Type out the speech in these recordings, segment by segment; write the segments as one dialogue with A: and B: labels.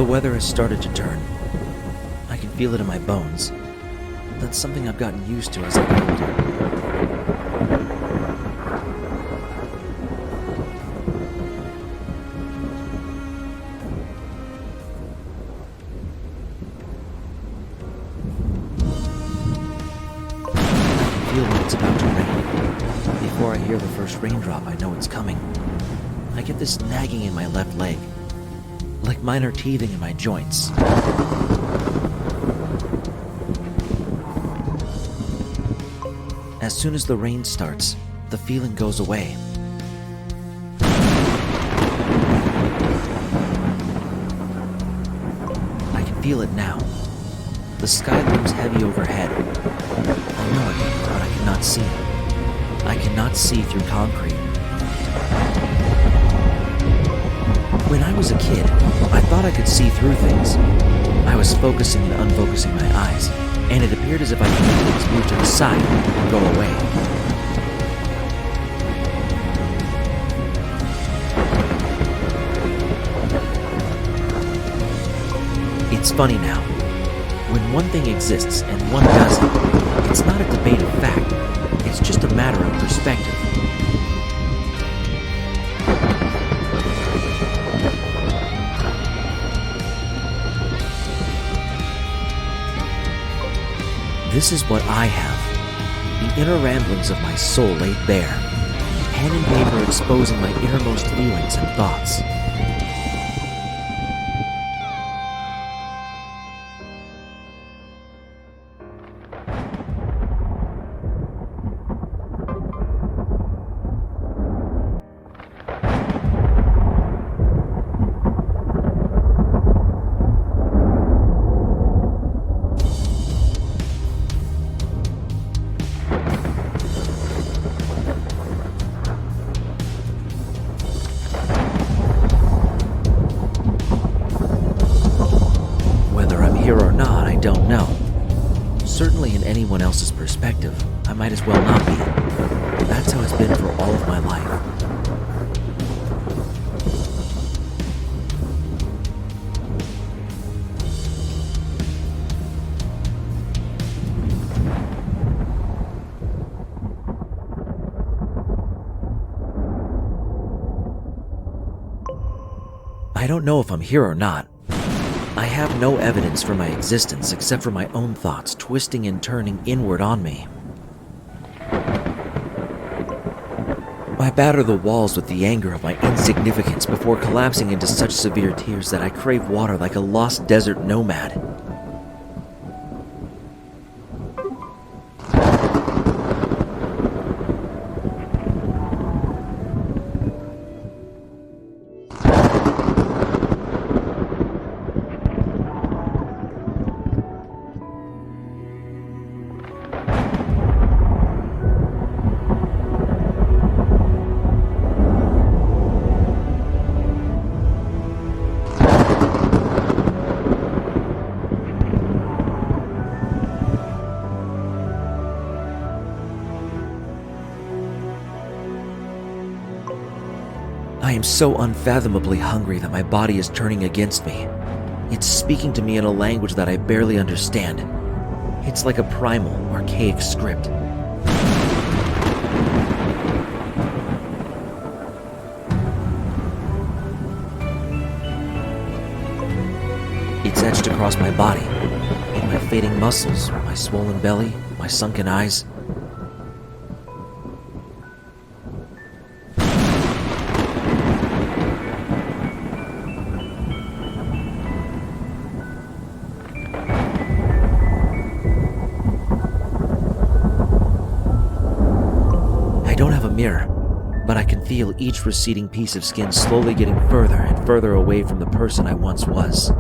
A: weather has started to turn. I can feel it in my bones. That's something I've gotten used to as I get older. I can feel when it's about to rain. Before I hear the first raindrop, I know it's coming. I get this nagging in my left leg, like minor teething in my joints. As soon as the rain starts, the feeling goes away. I can feel it now. The sky looms heavy overhead. I know it, but I cannot see it. I cannot see through concrete. When I was a kid, I thought I could see through things. I was focusing and unfocusing my eyes, and it appeared as if I could make things move to the side and go away. It's funny now. When one thing exists and one doesn't, it's not a debate of fact. It's just a matter of perspective. This is what I have. The inner ramblings of my soul laid bare. Pen and paper exposing my innermost feelings and thoughts. Here or not, I don't know. Certainly in anyone else's perspective, I might as well not be. That's how it's been for all of my life. I don't know if I'm here or not. I have no evidence for my existence except for my own thoughts twisting and turning inward on me. I batter the walls with the anger of my insignificance before collapsing into such severe tears that I crave water like a lost desert nomad. I am so unfathomably hungry that my body is turning against me. It's speaking to me in a language that I barely understand. It's like a primal, archaic script. It's etched across my body, in my fading muscles, my swollen belly, my sunken eyes. Mirror, but I can feel each receding piece of skin slowly getting further and further away from the person I once was.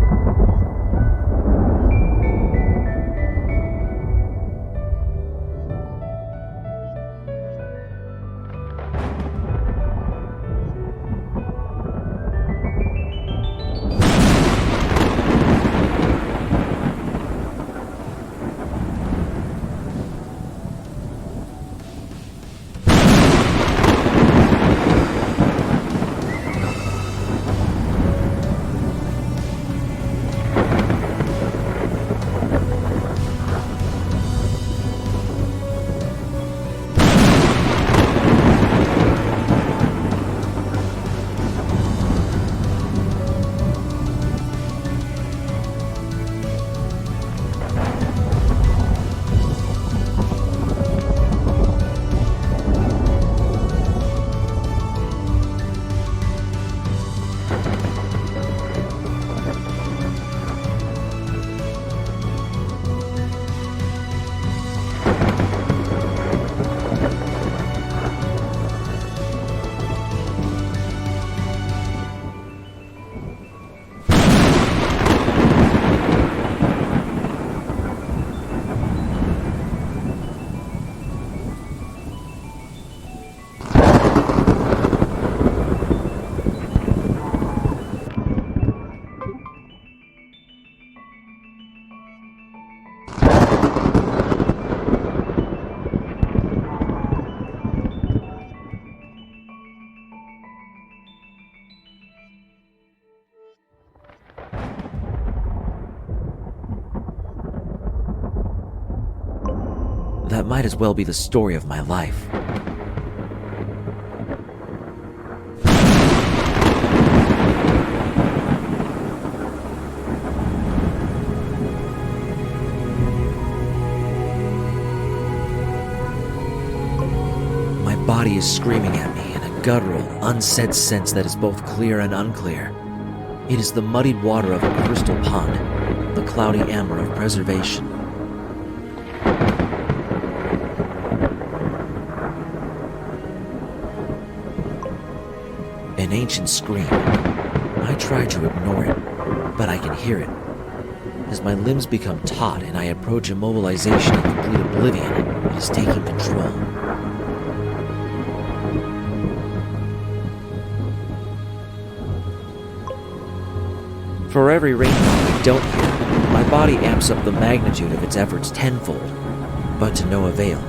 A: might as well be the story of my life. My body is screaming at me in a guttural, unsaid sense that is both clear and unclear. It is the muddied water of a crystal pond, the cloudy amber of preservation. An ancient scream. I try to ignore it, but I can hear it. As my limbs become taut and I approach immobilization and complete oblivion, it is taking control. For every raindrop I don't hear, my body amps up the magnitude of its efforts tenfold, but to no avail.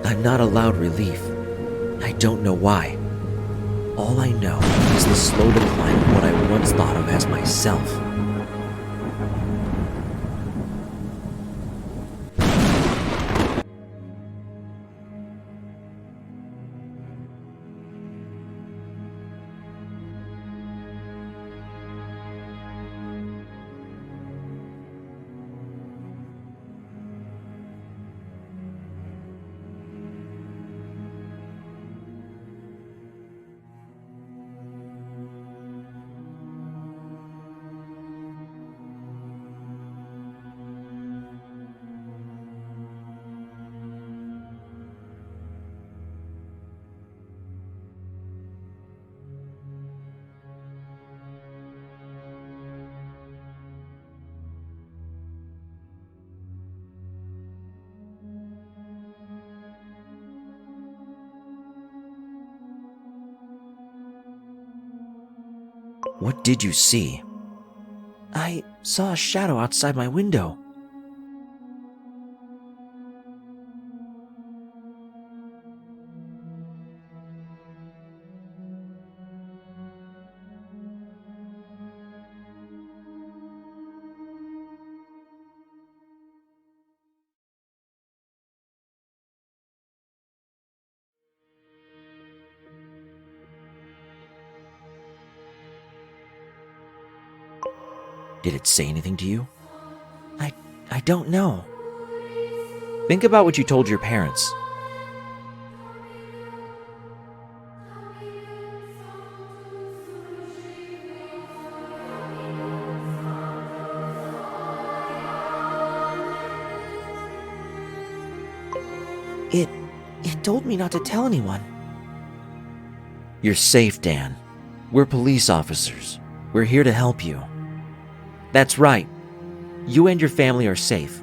A: I'm not allowed relief. I don't know why. All I know is the slow decline of what I once thought of as myself. What did you see? I saw a shadow outside my window. Did it say anything to you? I don't know. Think about what you told your parents. It told me not to tell anyone. You're safe, Dan. We're police officers. We're here to help you. That's right. You and your family are safe.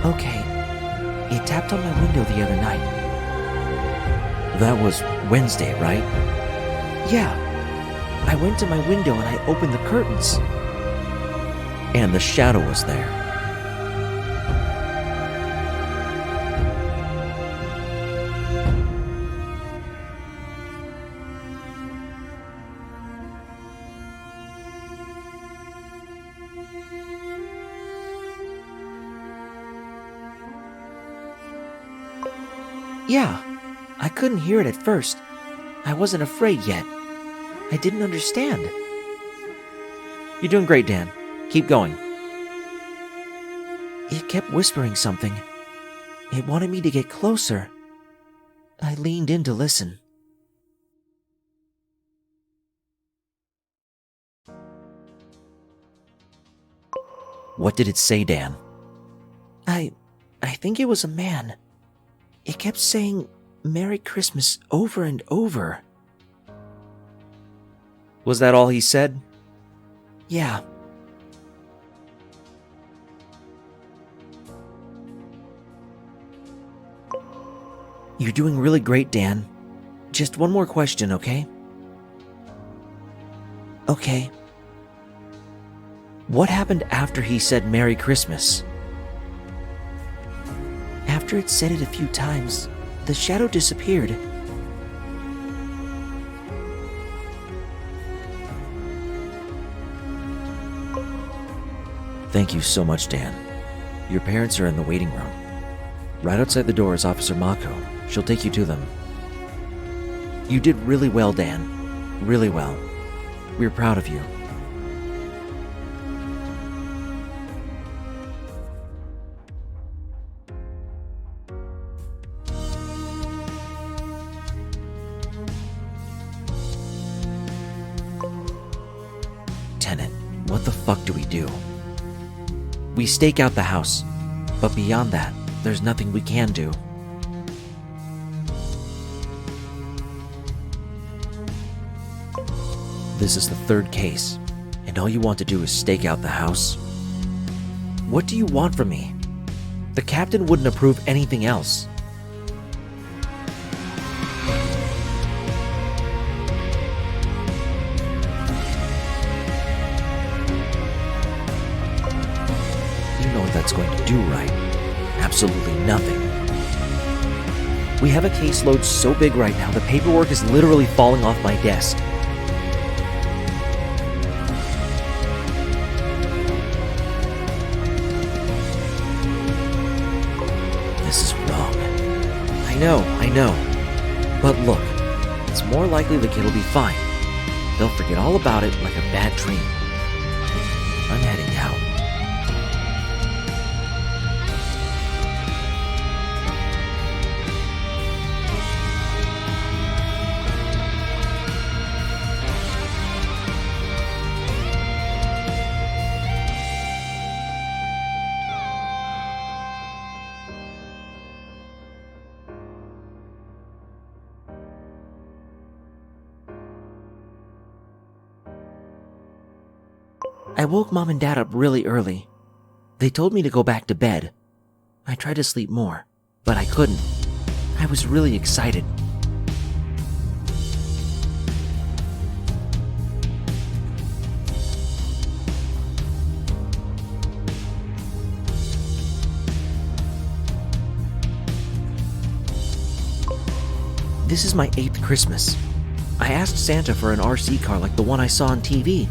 A: Okay. It tapped on my window the other night. That was Wednesday, right? Yeah. I went to my window and I opened the curtains. And the shadow was there. Yeah, I couldn't hear it at first. I wasn't afraid yet. I didn't understand. You're doing great, Dan. Keep going.
B: It kept whispering something. It wanted me to get closer. I leaned in to listen.
A: What did it say, Dan?
B: I think it was a man. It kept saying Merry Christmas over and over.
A: Was that all he said?
B: Yeah.
A: You're doing really great, Dan. Just one more question, okay?
B: Okay.
A: What happened after he said Merry Christmas?
B: After it said it a few times, the shadow disappeared.
A: Thank you so much, Dan. Your parents are in the waiting room. Right outside the door is Officer Mako. She'll take you to them. You did really well, Dan. Really well. We're proud of you. Tenant, what the fuck do we do? We stake out the house, but beyond that, there's nothing we can do. This is the third case, and all you want to do is stake out the house? What do you want from me? The captain wouldn't approve anything else. You know what that's going to do, right? Absolutely nothing. We have a caseload so big right now, the paperwork is literally falling off my desk. This is wrong. I know. But look, it's more likely the kid will be fine. They'll forget all about it like a bad dream. I'm heading out.
B: I woke Mom and Dad up really early. They told me to go back to bed. I tried to sleep more, but I couldn't. I was really excited. This is my 8th Christmas. I asked Santa for an RC car like the one I saw on TV.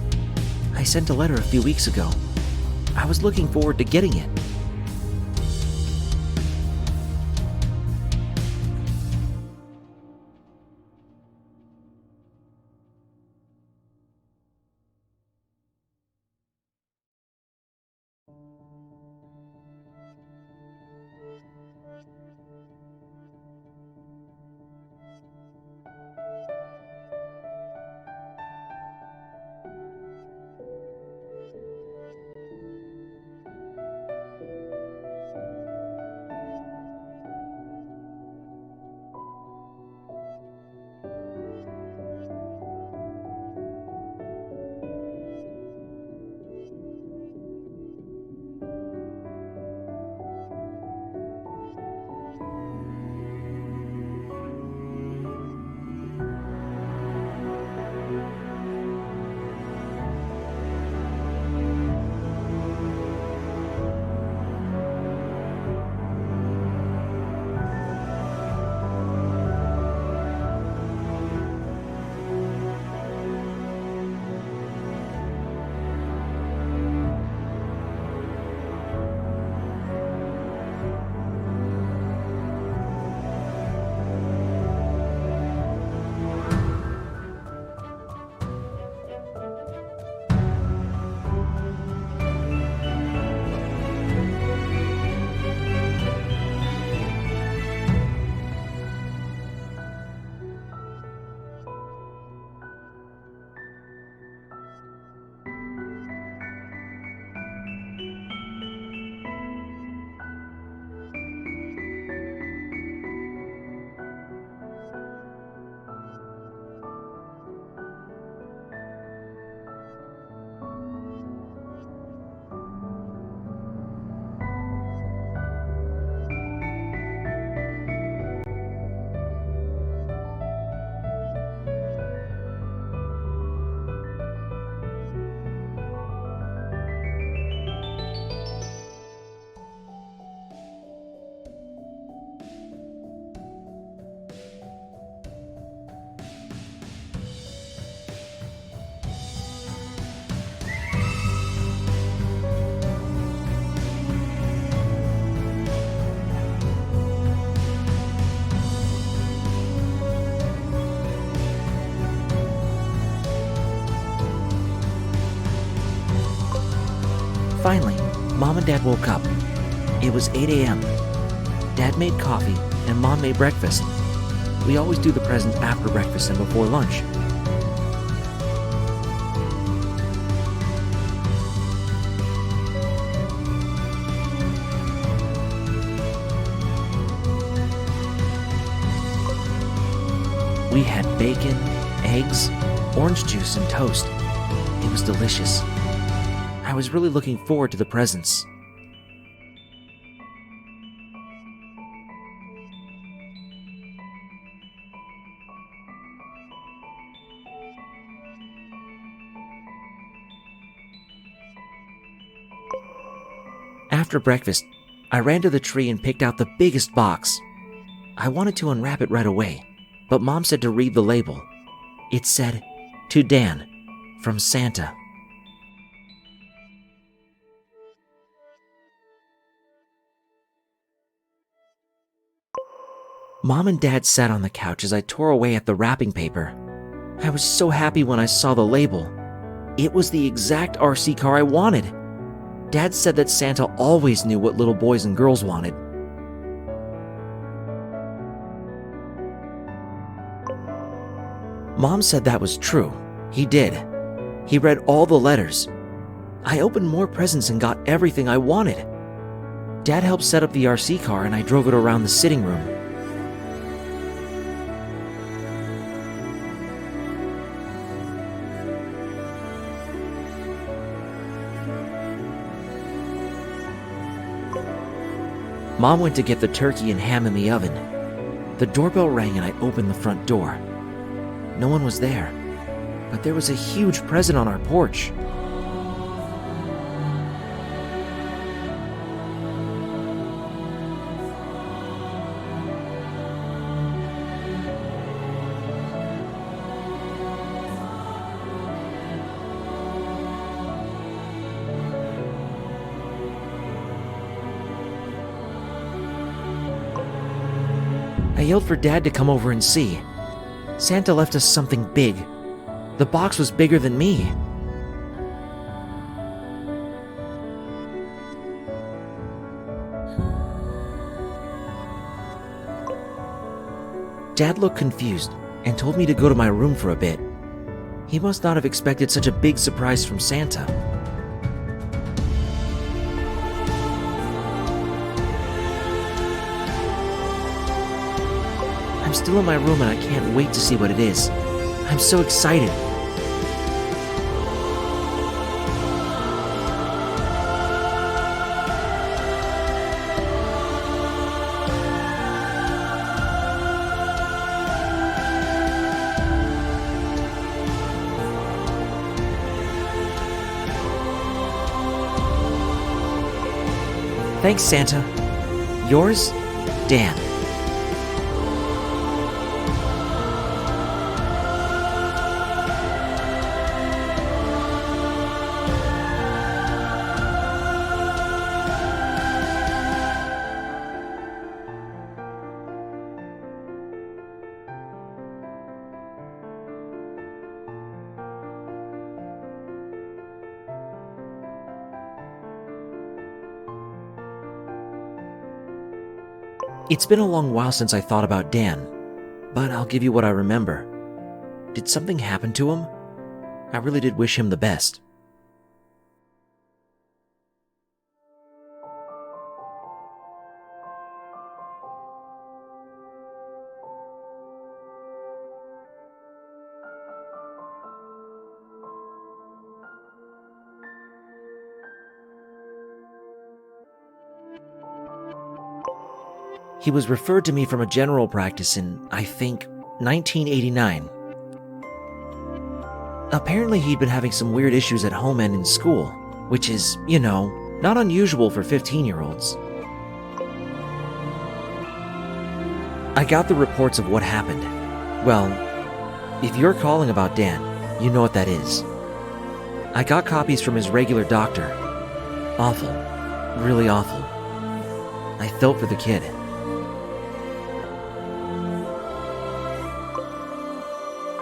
B: I sent a letter a few weeks ago. I was looking forward to getting it. Finally, Mom and Dad woke up. It was 8 a.m. Dad made coffee and Mom made breakfast. We always do the presents after breakfast and before lunch. We had bacon, eggs, orange juice, and toast. It was delicious. I was really looking forward to the presents. After breakfast, I ran to the tree and picked out the biggest box. I wanted to unwrap it right away, but Mom said to read the label. It said, "To Dan, from Santa." Mom and Dad sat on the couch as I tore away at the wrapping paper. I was so happy when I saw the label. It was the exact RC car I wanted. Dad said that Santa always knew what little boys and girls wanted. Mom said that was true. He did. He read all the letters. I opened more presents and got everything I wanted. Dad helped set up the RC car and I drove it around the sitting room. Mom went to get the turkey and ham in the oven. The doorbell rang and I opened the front door. No one was there, but there was a huge present on our porch. I yelled for Dad to come over and see. Santa left us something big. The box was bigger than me. Dad looked confused and told me to go to my room for a bit. He must not have expected such a big surprise from Santa. I'm still in my room and I can't wait to see what it is. I'm so excited. Thanks, Santa. Yours, Dan. It's been a long while since I thought about Dan, but I'll give you what I remember. Did something happen to him? I really did wish him the best. He was referred to me from a general practice in, I think, 1989. Apparently he'd been having some weird issues at home and in school, which is, not unusual for 15-year-olds. I got the reports of what happened. Well, if you're calling about Dan, you know what that is. I got copies from his regular doctor. Awful. Really awful. I felt for the kid.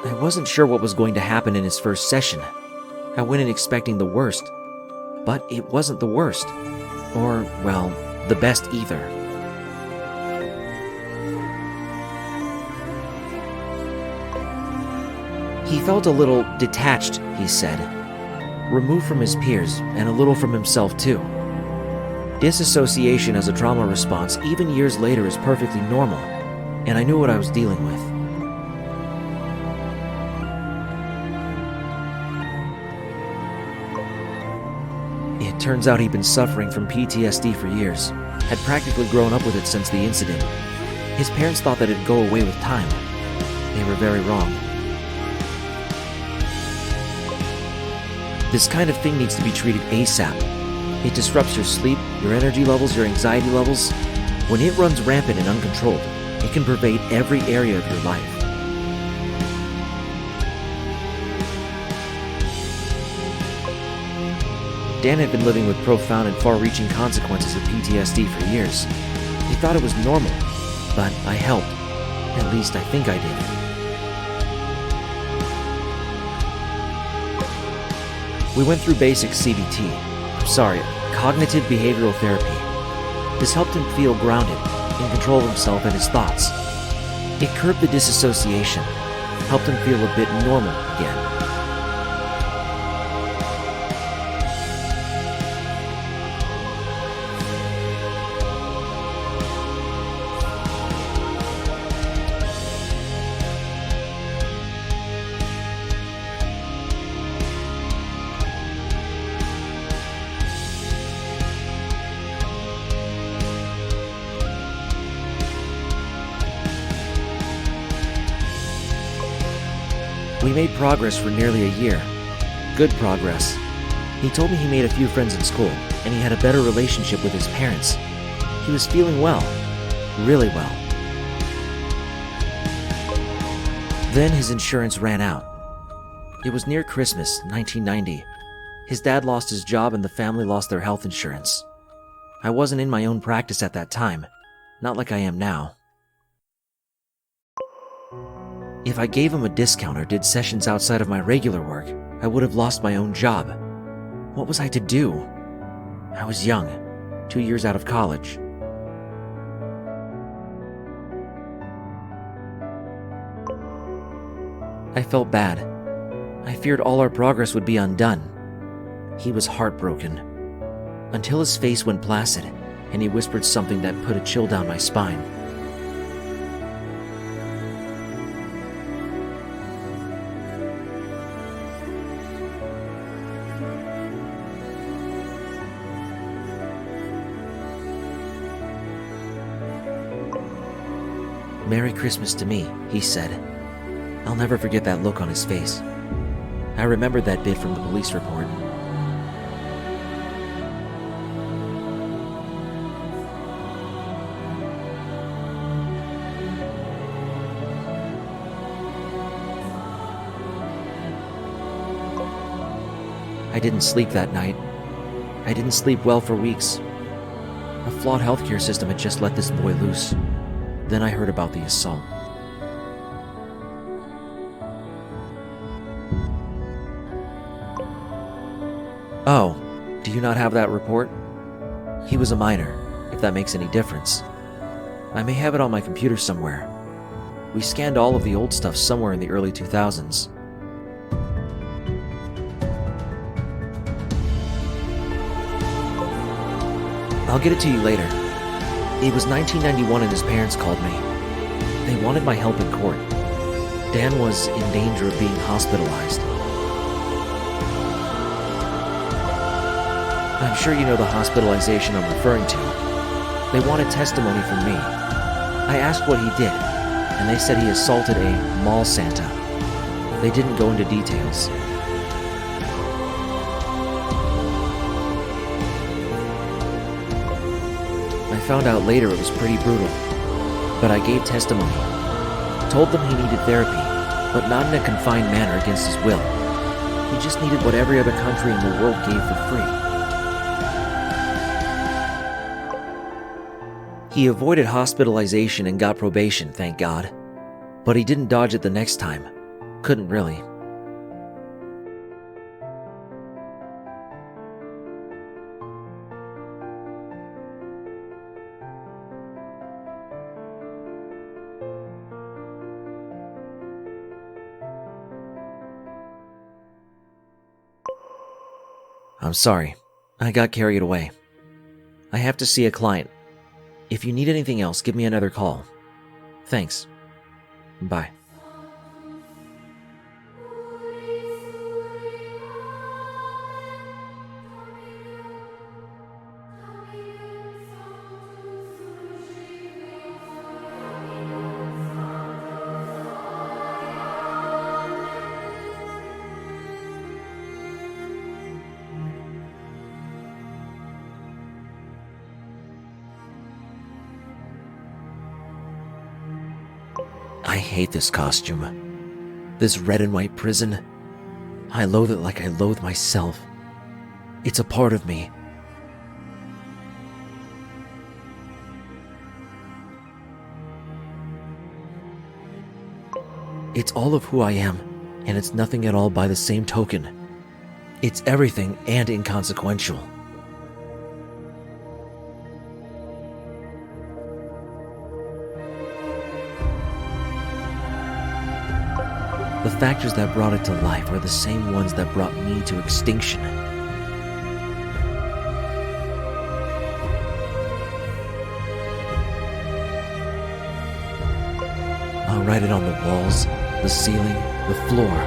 B: I wasn't sure what was going to happen in his first session. I went in expecting the worst. But it wasn't the worst. Or, well, the best either. He felt a little detached, he said. Removed from his peers, and a little from himself too. Disassociation as a trauma response, even years later, is perfectly normal, and I knew what I was dealing with. It turns out he'd been suffering from PTSD for years, had practically grown up with it since the incident. His parents thought that it'd go away with time. They were very wrong. This kind of thing needs to be treated ASAP. It disrupts your sleep, your energy levels, your anxiety levels. When it runs rampant and uncontrolled, it can pervade every area of your life. Dan had been living with profound and far-reaching consequences of PTSD for years. He thought it was normal, but I helped. At least I think I did. We went through basic cognitive behavioral therapy. This helped him feel grounded, in control of himself and his thoughts. It curbed the disassociation, helped him feel a bit normal again. We made progress for nearly a year. Good progress. He told me he made a few friends in school, and he had a better relationship with his parents. He was feeling well. Really well. Then his insurance ran out. It was near Christmas, 1990. His dad lost his job and the family lost their health insurance. I wasn't in my own practice at that time, not like I am now. If I gave him a discount or did sessions outside of my regular work, I would have lost my own job. What was I to do? I was young, 2 years out of college. I felt bad. I feared all our progress would be undone. He was heartbroken. Until his face went placid, and he whispered something that put a chill down my spine. "Merry Christmas to me," he said. I'll never forget that look on his face. I remembered that bit from the police report. I didn't sleep that night. I didn't sleep well for weeks. A flawed healthcare system had just let this boy loose. Then I heard about the assault. "Oh, do you not have that report?" He was a minor, if that makes any difference. I may have it on my computer somewhere. We scanned all of the old stuff somewhere in the early 2000s. I'll get it to you later. It was 1991 and his parents called me. They wanted my help in court. Dan was in danger of being hospitalized. I'm sure you know the hospitalization I'm referring to. They wanted testimony from me. I asked what he did, and they said he assaulted a mall Santa. They didn't go into details. I found out later it was pretty brutal, but I gave testimony. Told them he needed therapy, but not in a confined manner against his will. He just needed what every other country in the world gave for free. He avoided hospitalization and got probation, thank God. But he didn't dodge it the next time. Couldn't really. I'm sorry. I got carried away. I have to see a client. If you need anything else, give me another call. Thanks. Bye. I hate this costume. This red and white prison. I loathe it like I loathe myself. It's a part of me. It's all of who I am, and it's nothing at all by the same token. It's everything and inconsequential. The factors that brought it to life are the same ones that brought me to extinction. I'll write it on the walls, the ceiling, the floor.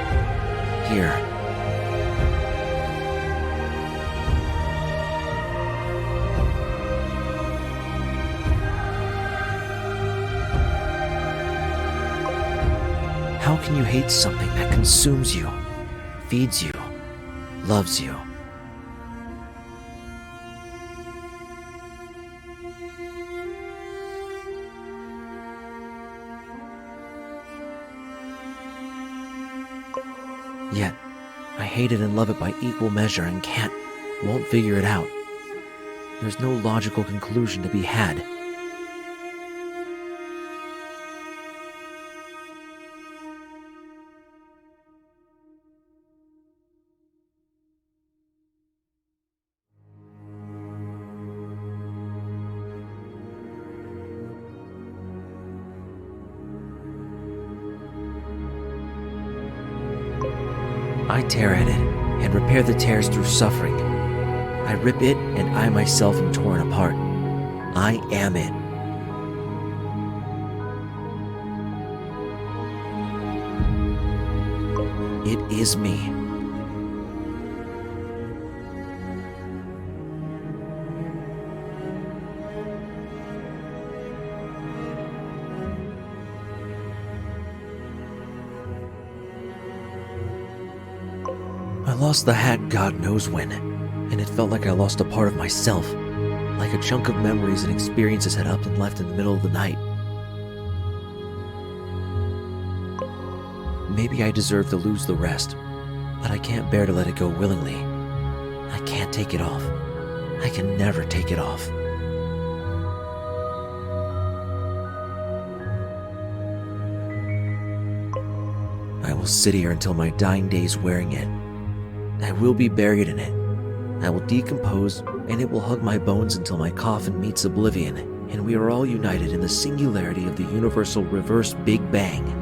B: Here. How can you hate something that consumes you, feeds you, loves you? Yet, I hate it and love it by equal measure and won't figure it out. There's no logical conclusion to be had. I tear at it and repair the tears through suffering. I rip it and I myself am torn apart. I am it. It is me. I lost the hat God knows when, and it felt like I lost a part of myself, like a chunk of memories and experiences had up and left in the middle of the night. Maybe I deserve to lose the rest, but I can't bear to let it go willingly. I can't take it off. I can never take it off. I will sit here until my dying days wearing it. I will be buried in it. I will decompose, and it will hug my bones until my coffin meets oblivion, and we are all united in the singularity of the universal reverse Big Bang.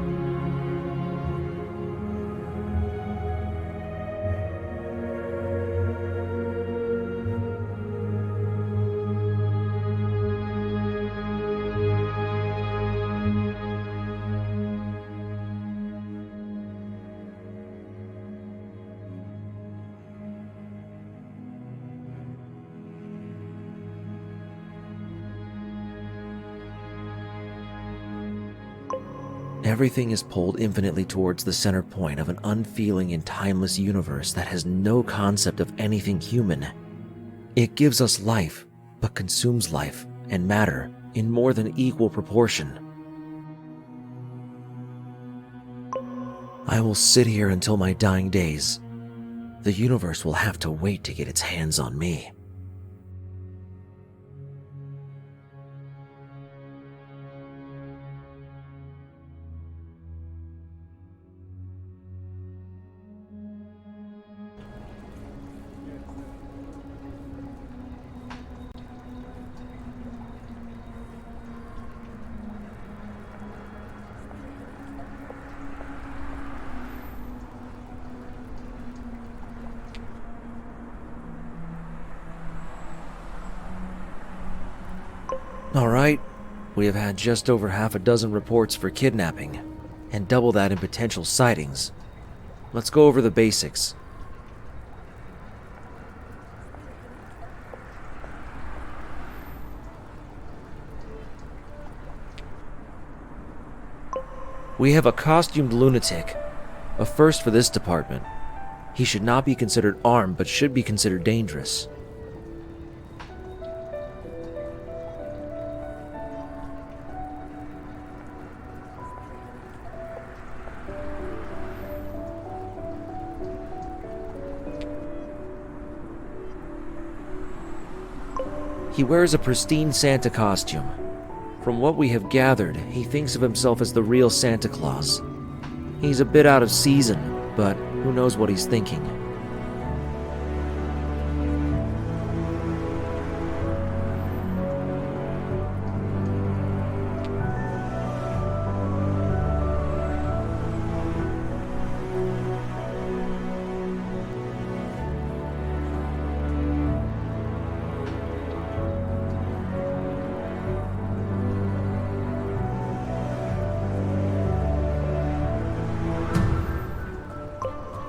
B: Everything is pulled infinitely towards the center point of an unfeeling and timeless universe that has no concept of anything human. It gives us life, but consumes life and matter in more than equal proportion. I will sit here until my dying days. The universe will have to wait to get its hands on me. All right, we have had just over half a dozen reports for kidnapping, and double that in potential sightings. Let's go over the basics. We have a costumed lunatic, a first for this department. He should not be considered armed, but should be considered dangerous. He wears a pristine Santa costume. From what we have gathered, he thinks of himself as the real Santa Claus. He's a bit out of season, but who knows what he's thinking.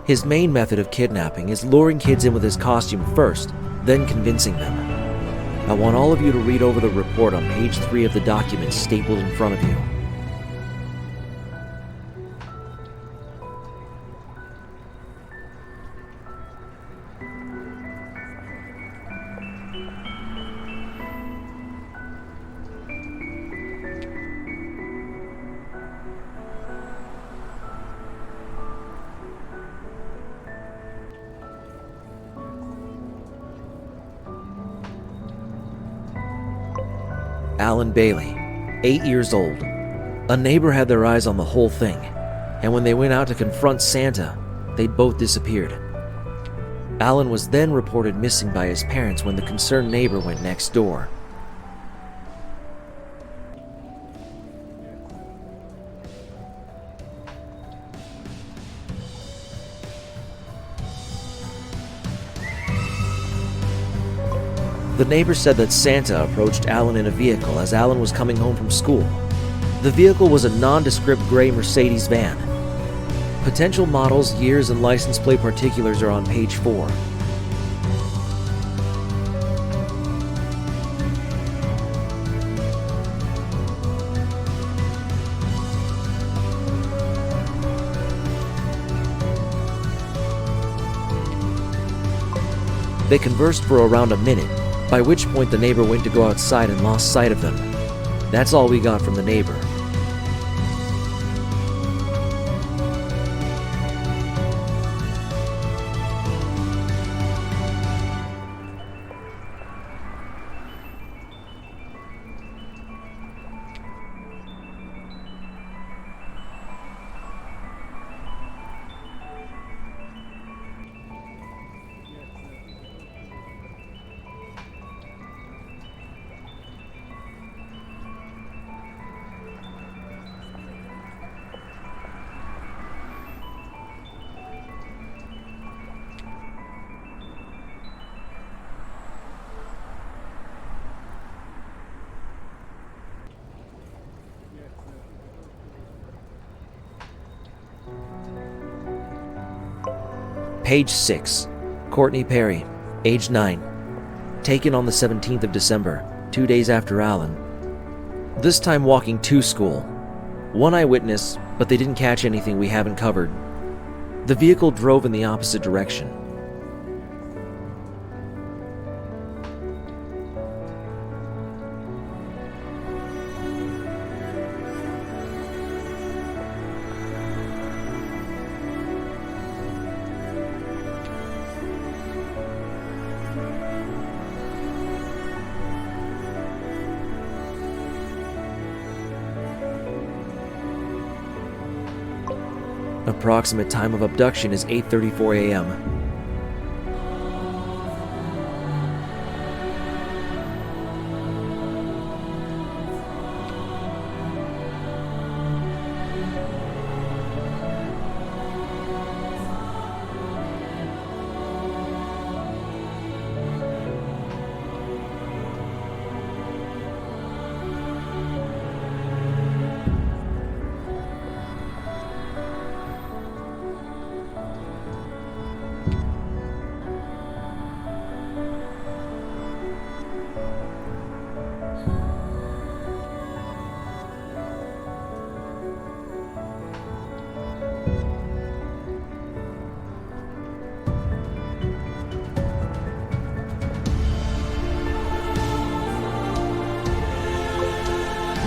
B: His main method of kidnapping is luring kids in with his costume first, then convincing them. I want all of you to read over the report on page 3 of the document stapled in front of you. Alan Bailey, 8 years old. A neighbor had their eyes on the whole thing, and when they went out to confront Santa, they both disappeared. Alan was then reported missing by his parents when the concerned neighbor went next door. The neighbor said that Santa approached Alan in a vehicle as Alan was coming home from school. The vehicle was a nondescript gray Mercedes van. Potential models, years, and license plate particulars are on page 4. They conversed for around a minute, by which point the neighbor went to go outside and lost sight of them. That's all we got from the neighbor. Page 6. Courtney Perry, age 9. Taken on the 17th of December, 2 days after Alan. This time walking to school. One eyewitness, but they didn't catch anything we haven't covered. The vehicle drove in the opposite direction. Approximate time of abduction is 8:34 a.m.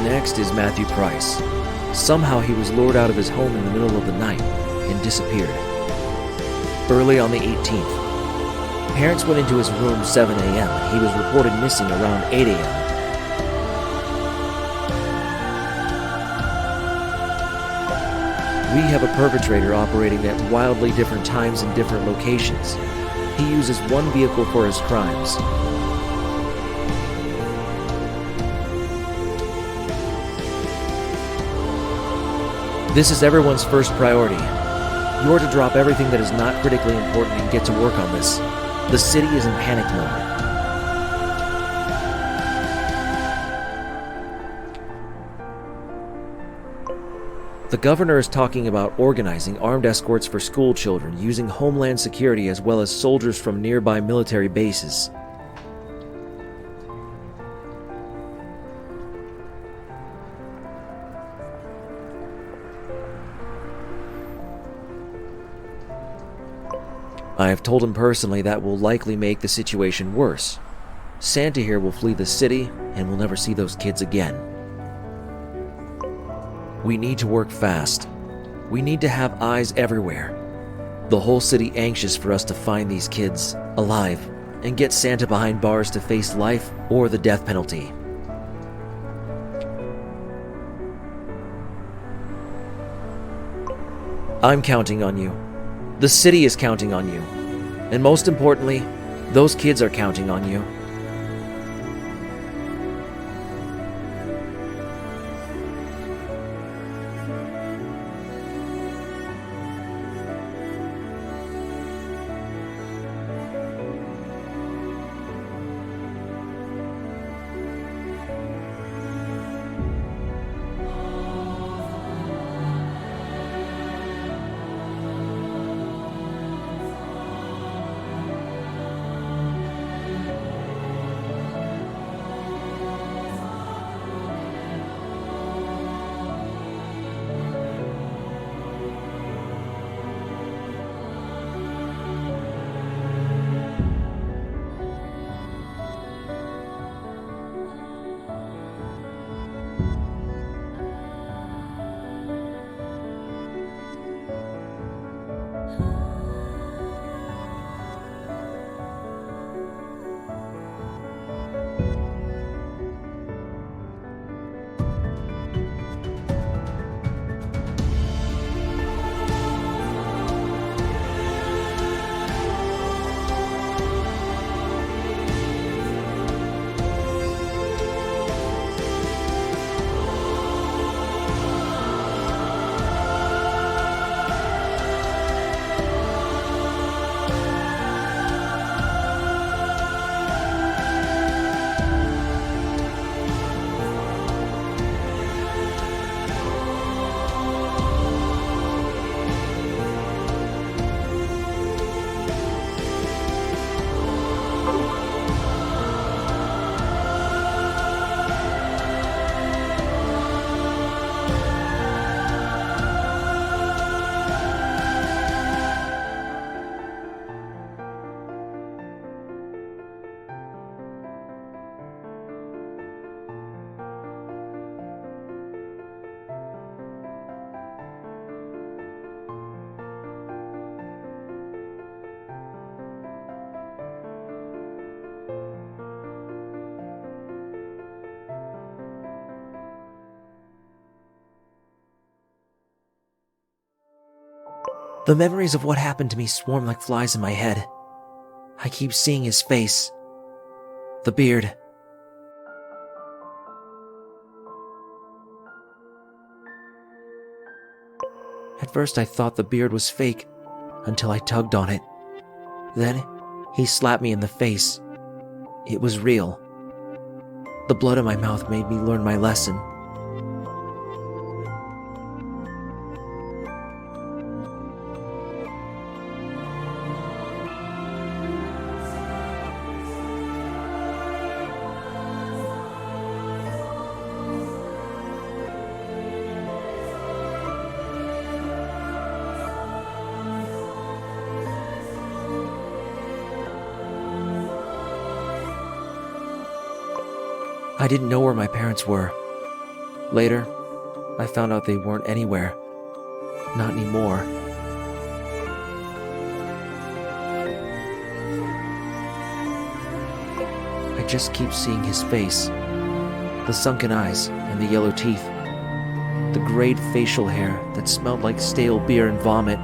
B: Next is Matthew Price. Somehow he was lured out of his home in the middle of the night and disappeared. Early on the 18th, parents went into his room 7 a.m. and he was reported missing around 8 a.m. We have a perpetrator operating at wildly different times in different locations. He uses one vehicle for his crimes. This is everyone's first priority. You're to drop everything that is not critically important and get to work on this. The city is in panic mode. The governor is talking about organizing armed escorts for school children using Homeland Security as well as soldiers from nearby military bases. I have told him personally that will likely make the situation worse. Santa here will flee the city and we'll never see those kids again. We need to work fast. We need to have eyes everywhere. The whole city anxious for us to find these kids alive and get Santa behind bars to face life or the death penalty. I'm counting on you. The city is counting on you. And most importantly, those kids are counting on you. The memories of what happened to me swarm like flies in my head. I keep seeing his face. The beard. At first I thought the beard was fake, until I tugged on it. Then, he slapped me in the face. It was real. The blood in my mouth made me learn my lesson. I didn't know where my parents were. Later, I found out they weren't anywhere. Not anymore. I just keep seeing his face. The sunken eyes and the yellow teeth. The grayed facial hair that smelled like stale beer and vomit.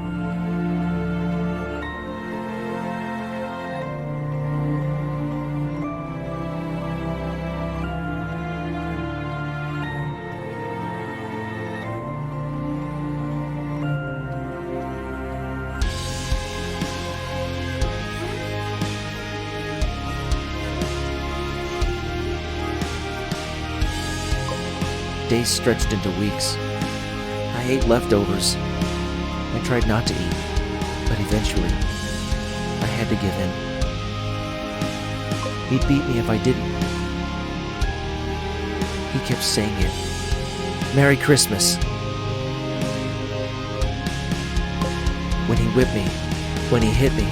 B: Days stretched into weeks. I ate leftovers. I tried not to eat, but eventually, I had to give in. He'd beat me if I didn't. He kept saying it. Merry Christmas. When he whipped me, when he hit me,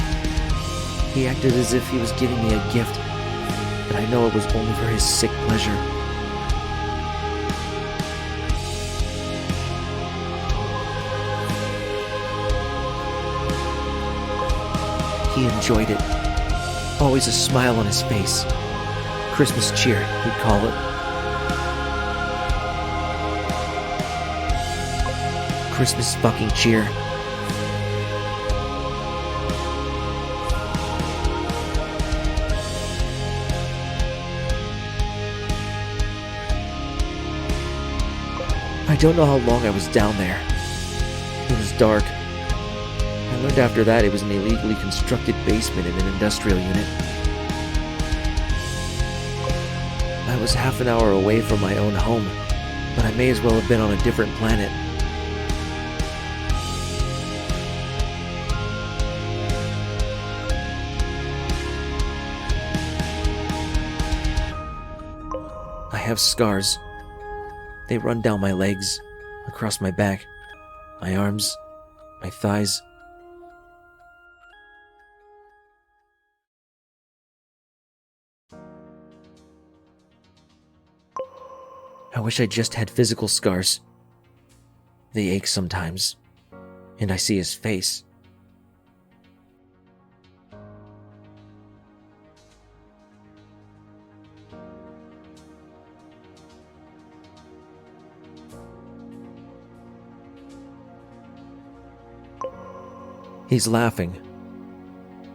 B: he acted as if he was giving me a gift, but I know it was only for his sick pleasure. He enjoyed it. Always a smile on his face. Christmas cheer, we'd call it. Christmas fucking cheer. I don't know how long I was down there. It was dark. I learned after that it was an illegally constructed basement in an industrial unit. I was half an hour away from my own home, but I may as well have been on a different planet. I have scars. They run down my legs, across my back, my arms, my thighs. I wish I just had physical scars. They ache sometimes, and I see his face. He's laughing.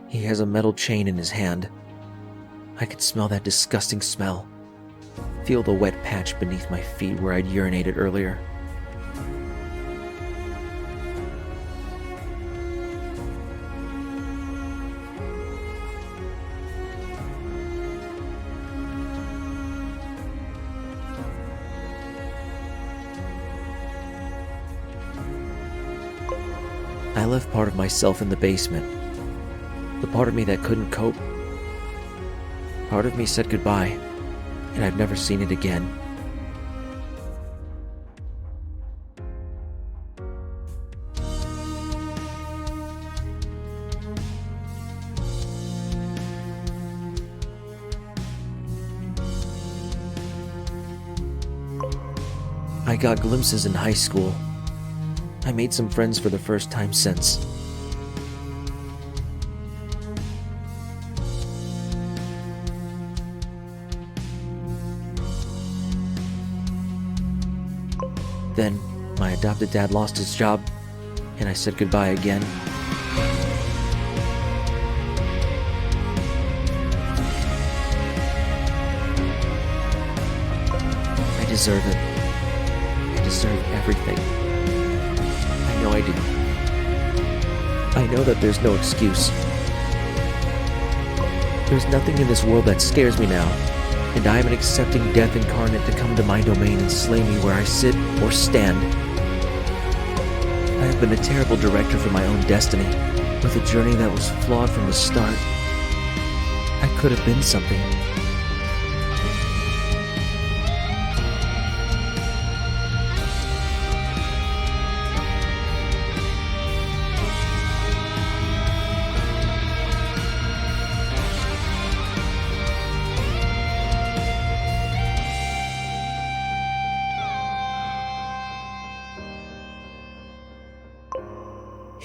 B: He has a metal chain in his hand. I could smell that disgusting smell. Feel the wet patch beneath my feet where I'd urinated earlier. I left part of myself in the basement. The part of me that couldn't cope. Part of me said goodbye, and I've never seen it again. I got glimpses in high school. I made some friends for the first time since. Then, my adopted dad lost his job, and I said goodbye again. I deserve it. I deserve everything. I know I do. I know that there's no excuse. There's nothing in this world that scares me now, and I am accepting death incarnate to come to my domain and slay me where I sit or stand. I have been a terrible director for my own destiny, with a journey that was flawed from the start. I could have been something.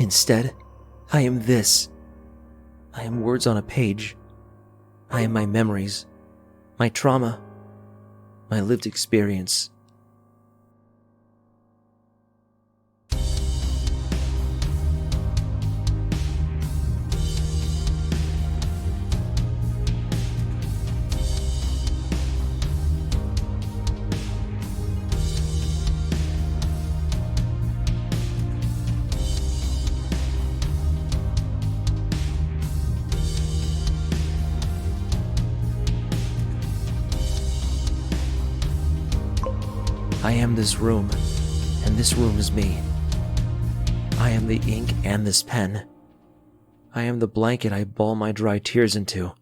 A: Instead, I am this. I am words on a page. I am my memories, my trauma, my lived experience. I am this room, and this room is me. I am the ink and this pen. I am the blanket I ball my dry tears into.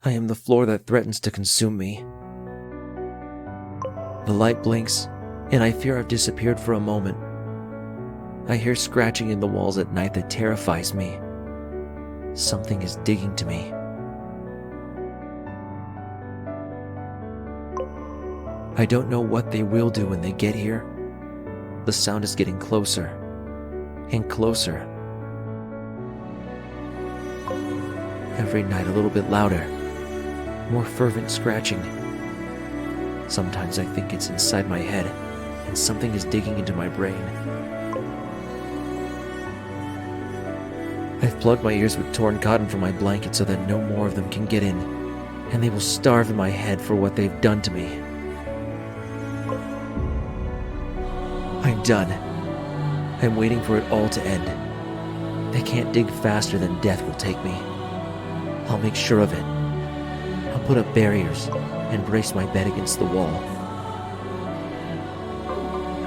A: I am the floor that threatens to consume me. The light blinks, and I fear I've disappeared for a moment. I hear scratching in the walls at night that terrifies me. Something is digging to me. I don't know what they will do when they get here. The sound is getting closer and closer. Every night a little bit louder, more fervent scratching. Sometimes I think it's inside my head and something is digging into my brain. I've plugged my ears with torn cotton from my blanket so that no more of them can get in, and they will starve in my head for what they've done to me. I'm done. I'm waiting for it all to end. They can't dig faster than death will take me. I'll make sure of it. I'll put up barriers and brace my bed against the wall.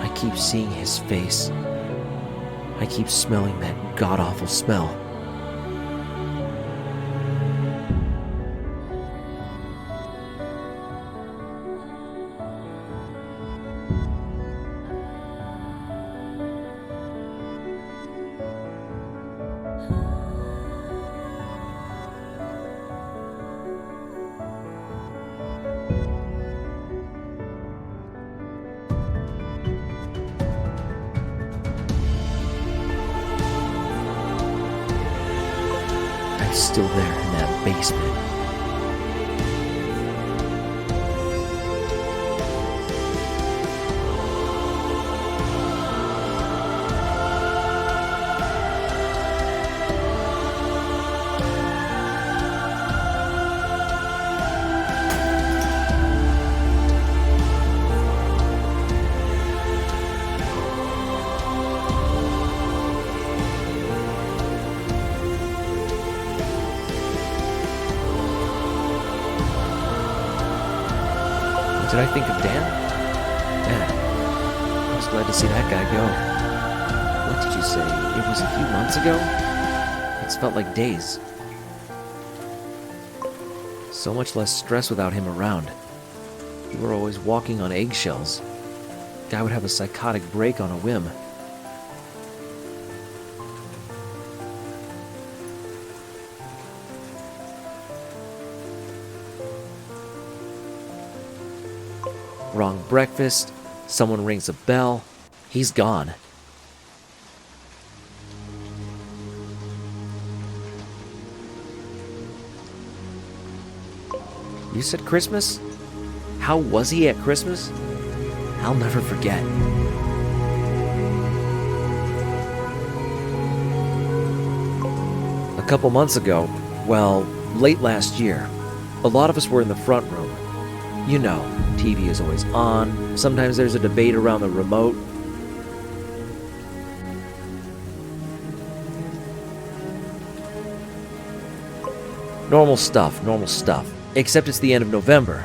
A: I keep seeing his face. I keep smelling that god-awful smell. Still there in that basement. Did I think of Dan? Yeah. I was glad to see that guy go. What did you say? It was a few months ago? It's felt like days. So much less stress without him around. We were always walking on eggshells. Guy would have a psychotic break on a whim. Wrong breakfast, someone rings a bell, he's gone. You said Christmas? How was he at Christmas? I'll never forget. A couple months ago, well, late last year, a lot of us were in the front room. You know, TV is always on. Sometimes there's a debate around the remote. Normal stuff. Except it's the end of November.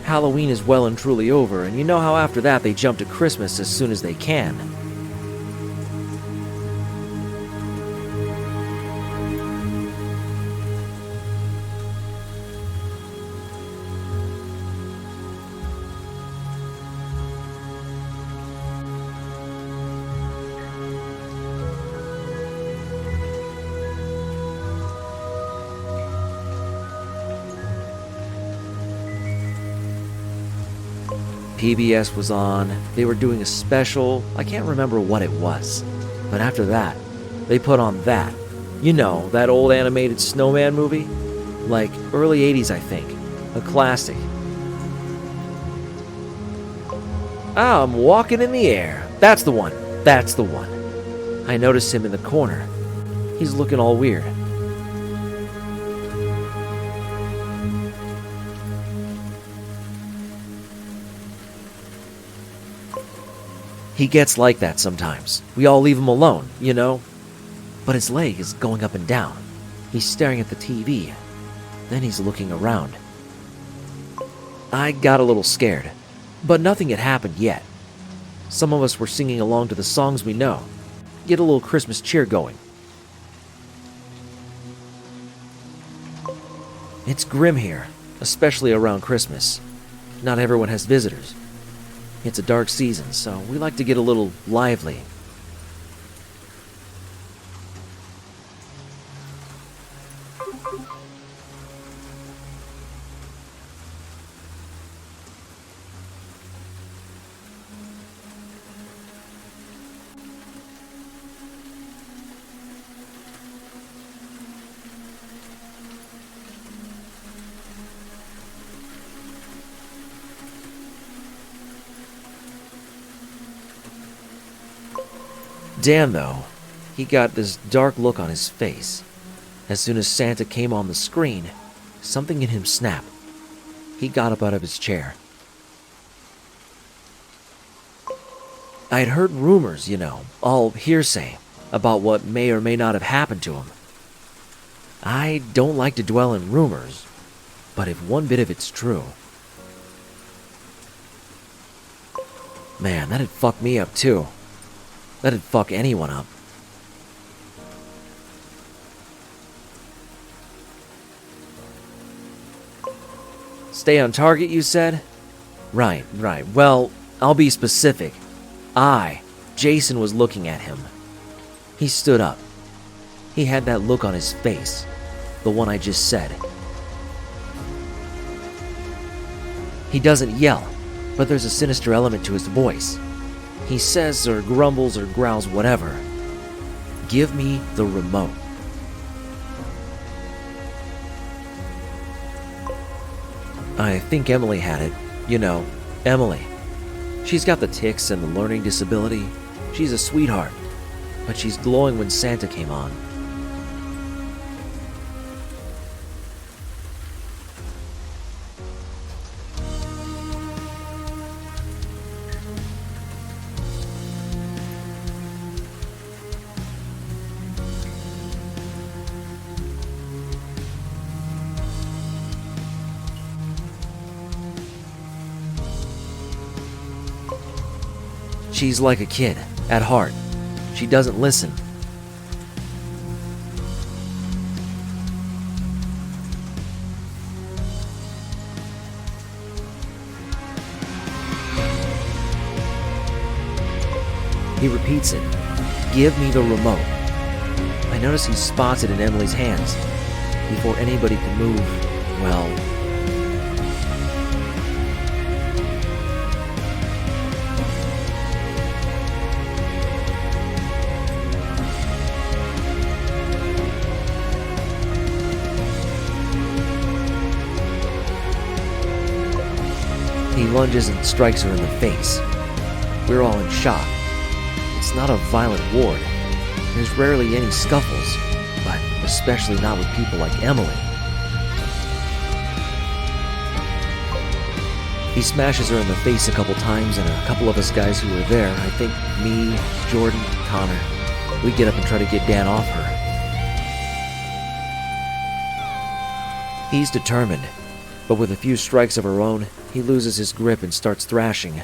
A: Halloween is well and truly over, and you know how after that they jump to Christmas as soon as they can. PBS was on. They were doing a special. I can't remember what it was.
B: But after that, they put on that. You know, that old animated snowman movie? Like early 80s, I think. A classic. I'm walking in the air. That's the one. That's the one. I noticed him in the corner. He's looking all weird. He gets like that sometimes. We all leave him alone, you know? But his leg is going up and down. He's staring at the TV. Then he's looking around. I got a little scared, but nothing had happened yet. Some of us were singing along to the songs we know. Get a little Christmas cheer going. It's grim here, especially around Christmas. Not everyone has visitors. It's a dark season, so we like to get a little lively. Dan, though, he got this dark look on his face. As soon as Santa came on the screen, something in him snapped. He got up out of his chair. I had heard rumors, you know, all hearsay, about what may or may not have happened to him. I don't like to dwell in rumors, but if one bit of it's true... Man, that'd fuck me up too. That'd fuck anyone up. Stay on target, you said? Right. Well, I'll be specific. Jason, was looking at him. He stood up. He had that look on his face. The one I just said. He doesn't yell, but there's a sinister element to his voice. He says or grumbles or growls whatever. Give me the remote. I think Emily had it. You know, Emily. She's got the tics and the learning disability. She's a sweetheart. But she's glowing when Santa came on. She's like a kid, at heart. She doesn't listen. He repeats it. Give me the remote. I notice he spots it in Emily's hands. Before anybody can move, well... He lunges and strikes her in the face. We're all in shock. It's not a violent ward. There's rarely any scuffles, but especially not with people like Emily. He smashes her in the face a couple times, and a couple of us guys who were there, I think me, Jordan, Connor, we get up and try to get Dan off her. He's determined, but with a few strikes of her own, he loses his grip and starts thrashing.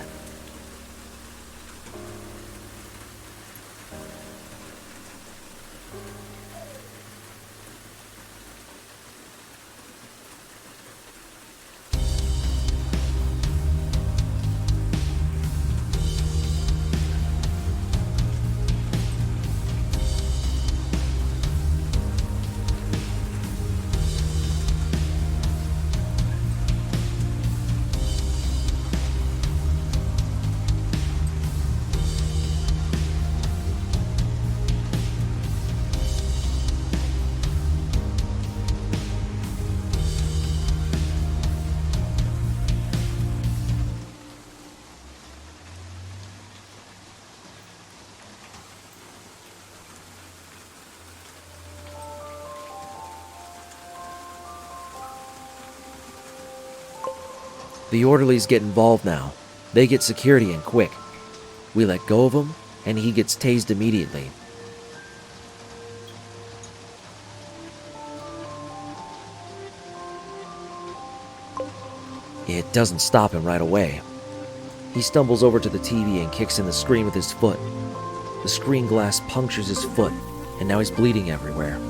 B: The orderlies get involved now. They get security in quick. We let go of him, and he gets tased immediately. It doesn't stop him right away. He stumbles over to the TV and kicks in the screen with his foot. The screen glass punctures his foot, and now he's bleeding everywhere.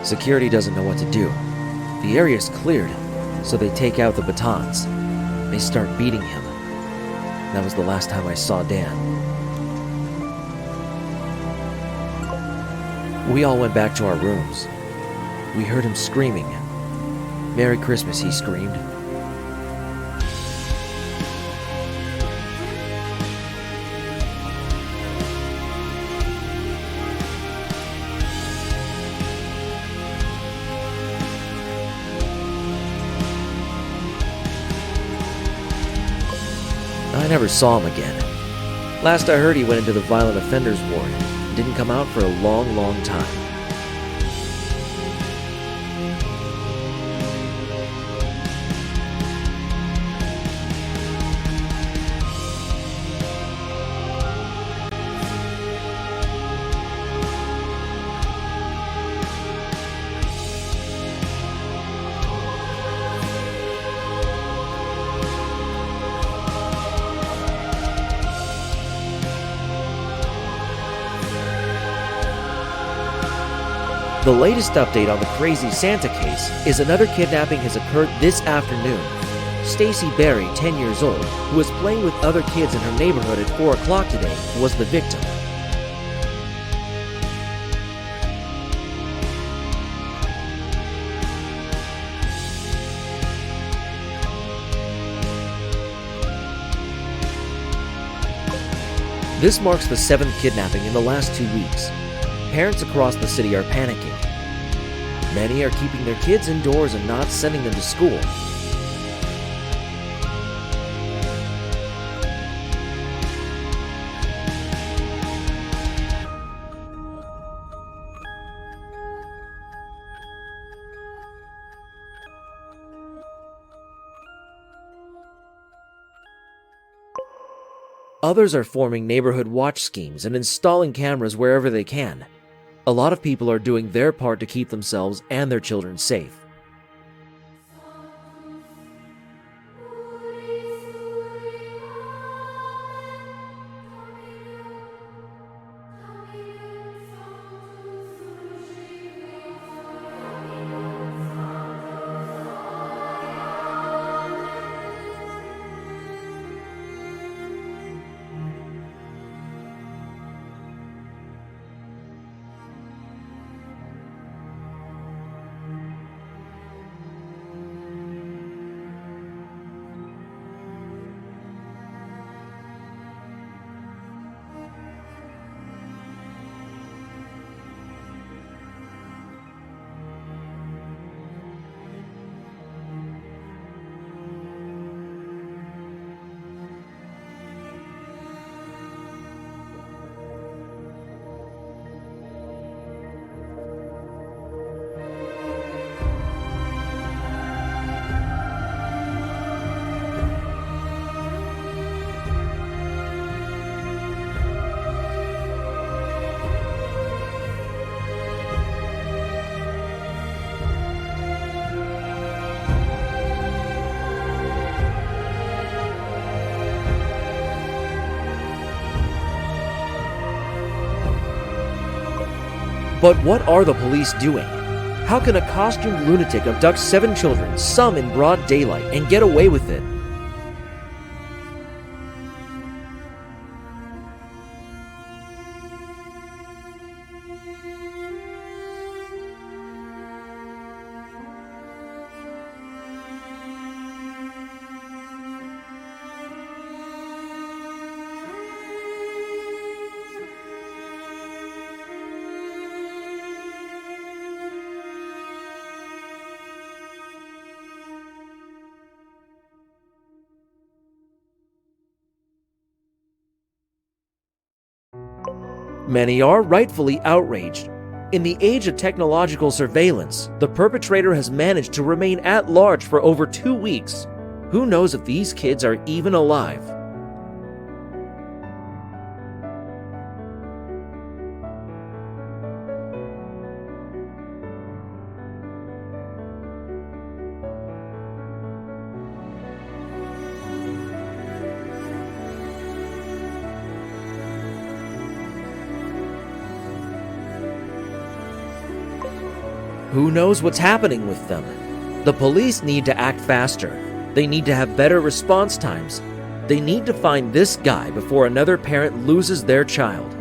B: Security doesn't know what to do. The area's cleared, so they take out the batons. They start beating him. That was the last time I saw Dan. We all went back to our rooms. We heard him screaming. "Merry Christmas," he screamed. I never saw him again. Last I heard, he went into the violent offenders ward and didn't come out for a long, long time. The latest update on the crazy Santa case is another kidnapping has occurred this afternoon. Stacy Berry, 10 years old, who was playing with other kids in her neighborhood at 4 o'clock today, was the victim. This marks the 7th kidnapping in the last 2 weeks. Parents across the city are panicking. Many are keeping their kids indoors and not sending them to school. Others are forming neighborhood watch schemes and installing cameras wherever they can. A lot of people are doing their part to keep themselves and their children safe. But what are the police doing? How can a costumed lunatic abduct 7 children, some in broad daylight, and get away with it?
A: Many are rightfully outraged. In the age of technological surveillance, the perpetrator has managed to remain at large for over 2 weeks. Who knows if these kids are even alive? Who knows what's happening with them? The police need to act faster. They need to have better response times. They need to find this guy before another parent loses their child.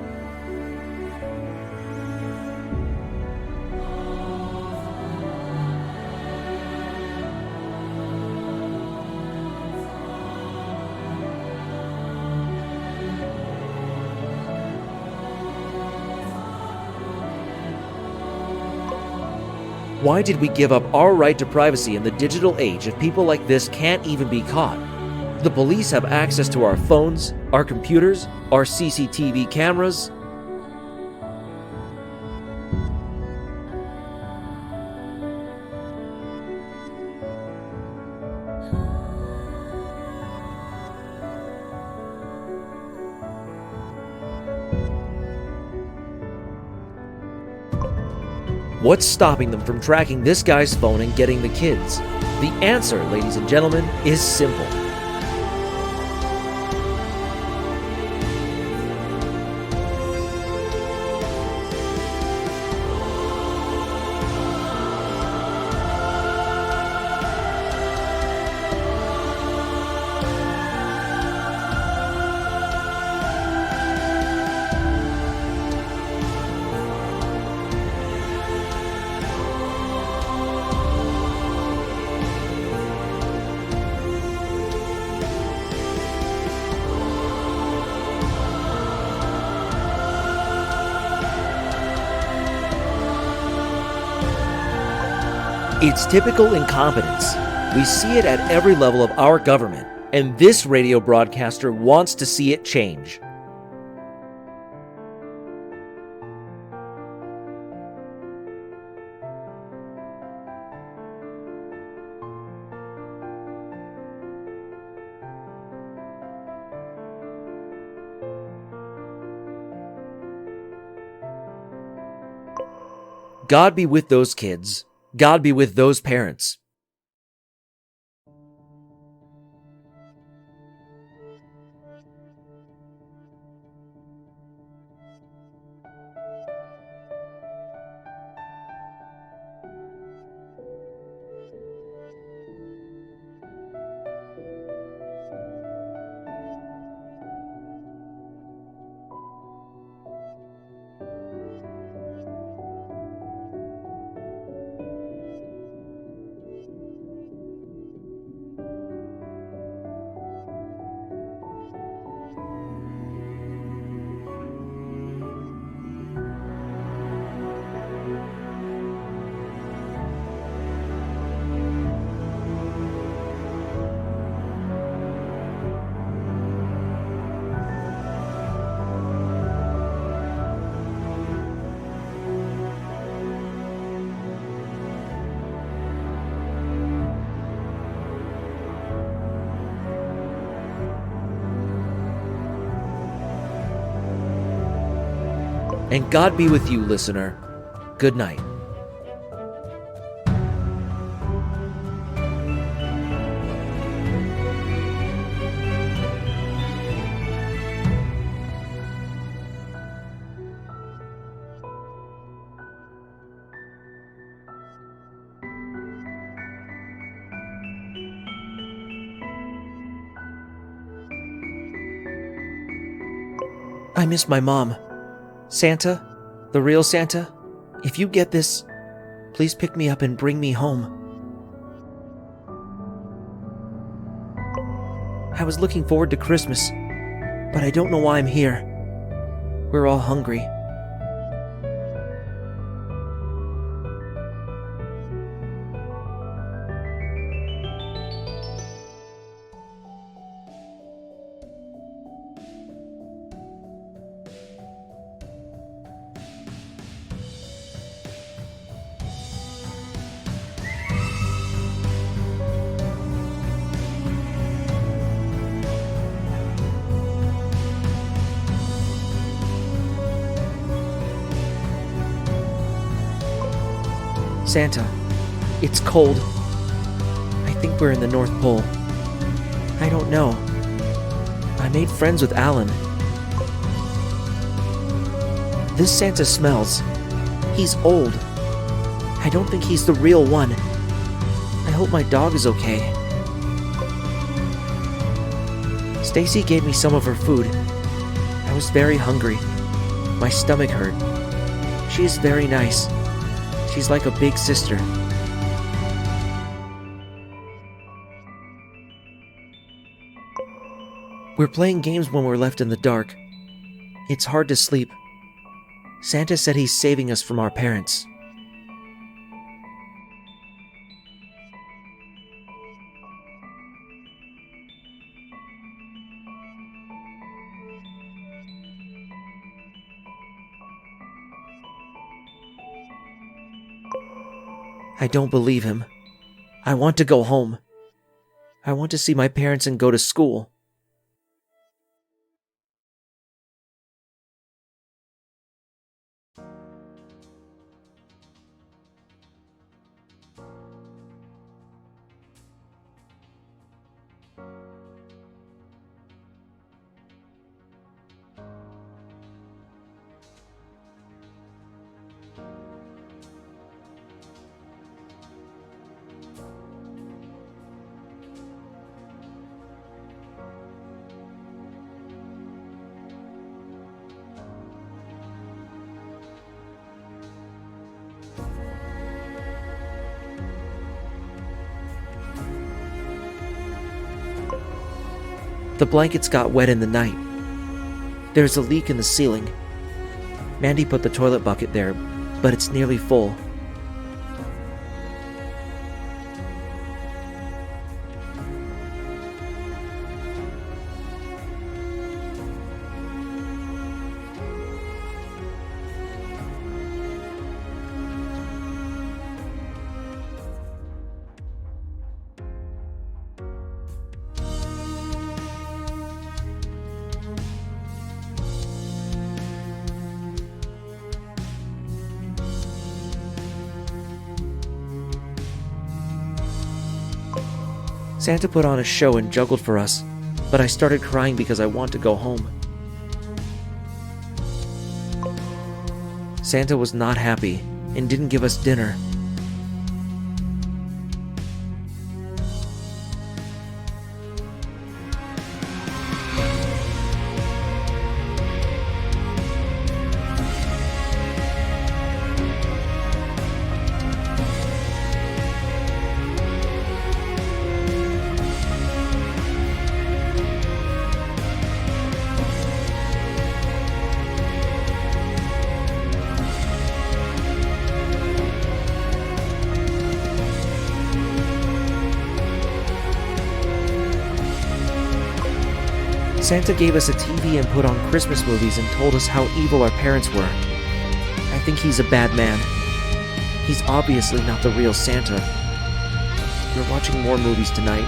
A: Why did we give up our right to privacy in the digital age if people like this can't even be caught? The police have access to our phones, our computers, our CCTV cameras. What's stopping them from tracking this guy's phone and getting the kids? The answer, ladies and gentlemen, is simple. It's typical incompetence. We see it at every level of our government, and this radio broadcaster wants to see it change. God be with those kids. God be with those parents. And God be with you, listener. Good night. I miss my mom. Santa, the real Santa, if you get this, please pick me up and bring me home. I was looking forward to Christmas, but I don't know why I'm here. We're all hungry.
B: Santa, it's cold. I think we're in the North Pole. I don't know. I made friends with Alan. This Santa smells. He's old. I don't think he's the real one. I hope my dog is okay. Stacy gave me some of her food. I was very hungry. My stomach hurt. She is very nice. She's like a big sister. We're playing games when we're left in the dark. It's hard to sleep. Santa said he's saving us from our parents. I don't believe him. I want to go home. I want to see my parents and go to school. The blankets got wet in the night. There's a leak in the ceiling. Mandy put the toilet bucket there, but it's nearly full. Santa put on a show and juggled for us, but I started crying because I want to go home. Santa was not happy and didn't give us dinner. Santa gave us a TV and put on Christmas movies and told us how evil our parents were. I think he's a bad man. He's obviously not the real Santa. We're watching more movies tonight.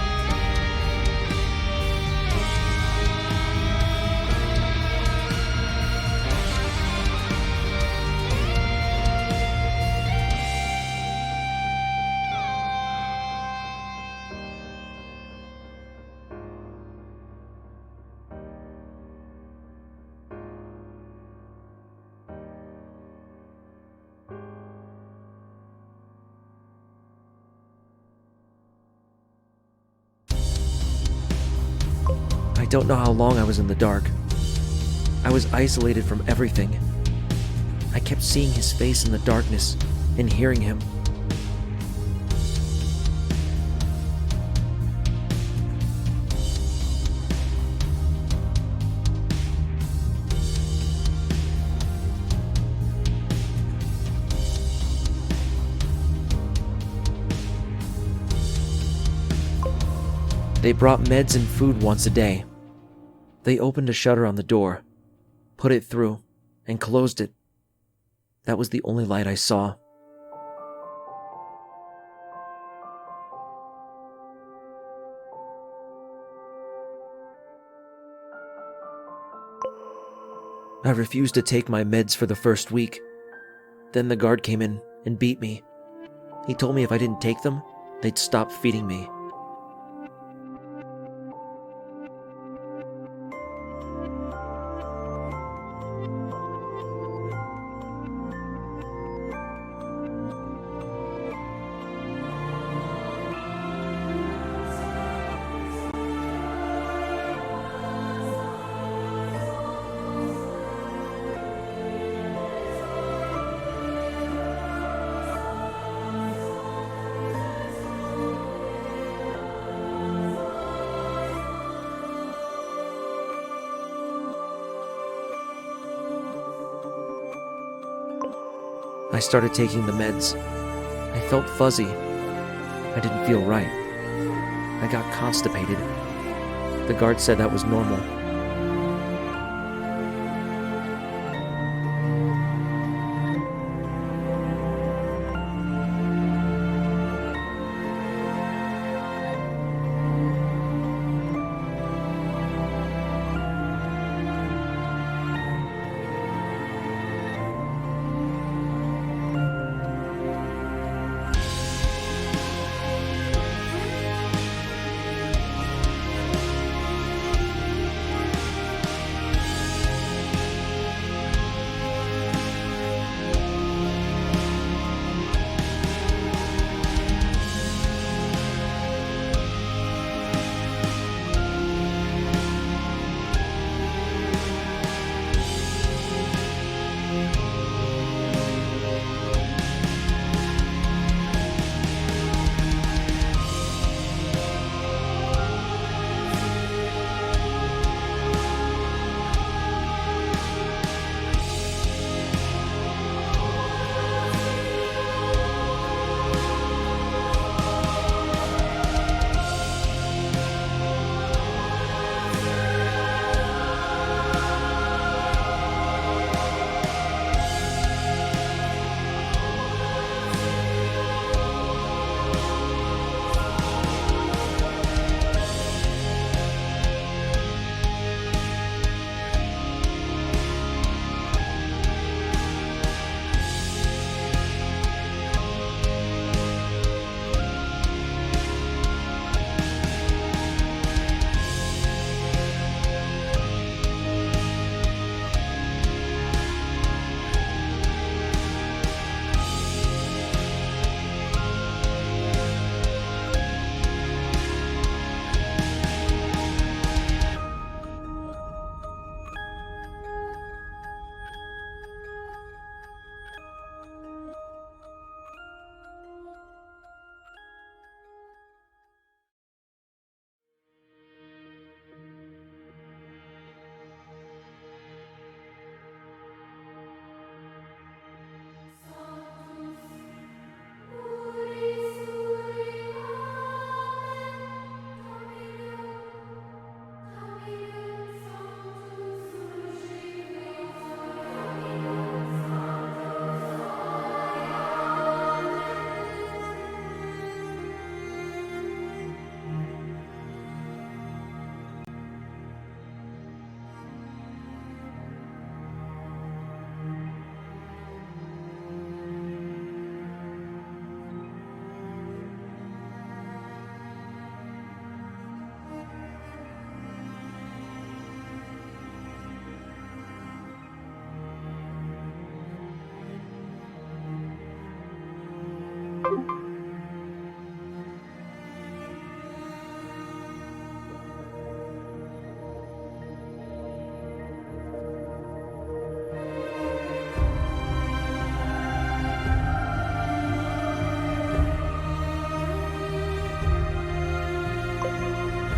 B: I don't know how long I was in the dark. I was isolated from everything. I kept seeing his face in the darkness and hearing him. They brought meds and food once a day. They opened a shutter on the door, put it through, and closed it. That was the only light I saw. I refused to take my meds for the first week. Then the guard came in and beat me.
A: He told me if I didn't take them, they'd stop feeding me. I started taking the meds. I felt fuzzy. I didn't feel right. I got constipated. The guard said that was normal.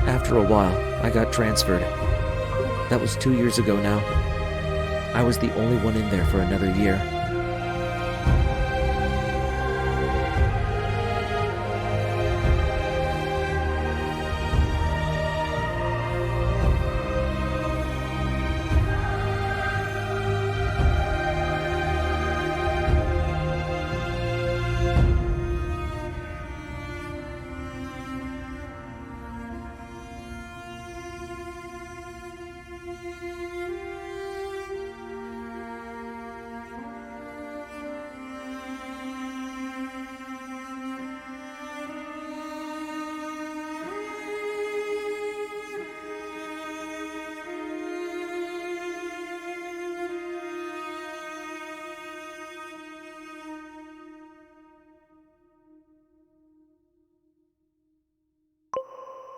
A: After a while, I got transferred. That was 2 years ago now. I was the only one in there for another year.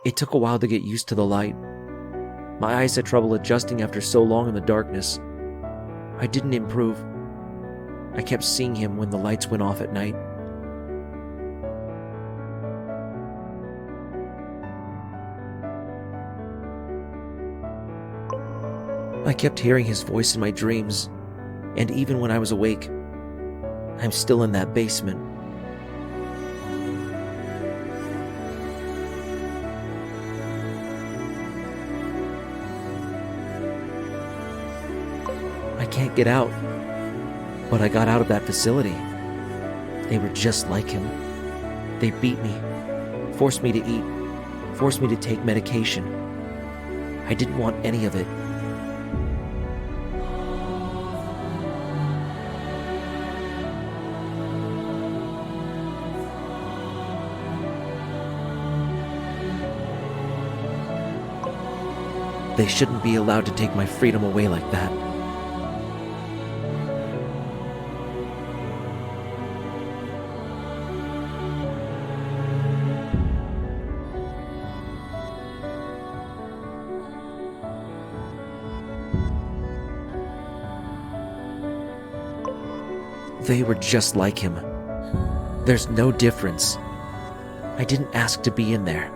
B: It took a while to get used to the light. My eyes had trouble adjusting after so long in the darkness. I didn't improve. I kept seeing him when the lights went off at night. I kept hearing his voice in my dreams, and even when I was awake, I'm still in that basement. I can't get out, but I got out of that facility. They were just like him. They beat me, forced me to eat, forced me to take medication. I didn't want any of it. They shouldn't be allowed to take my freedom away like that. They were just like him. There's no difference. I didn't ask to be in there.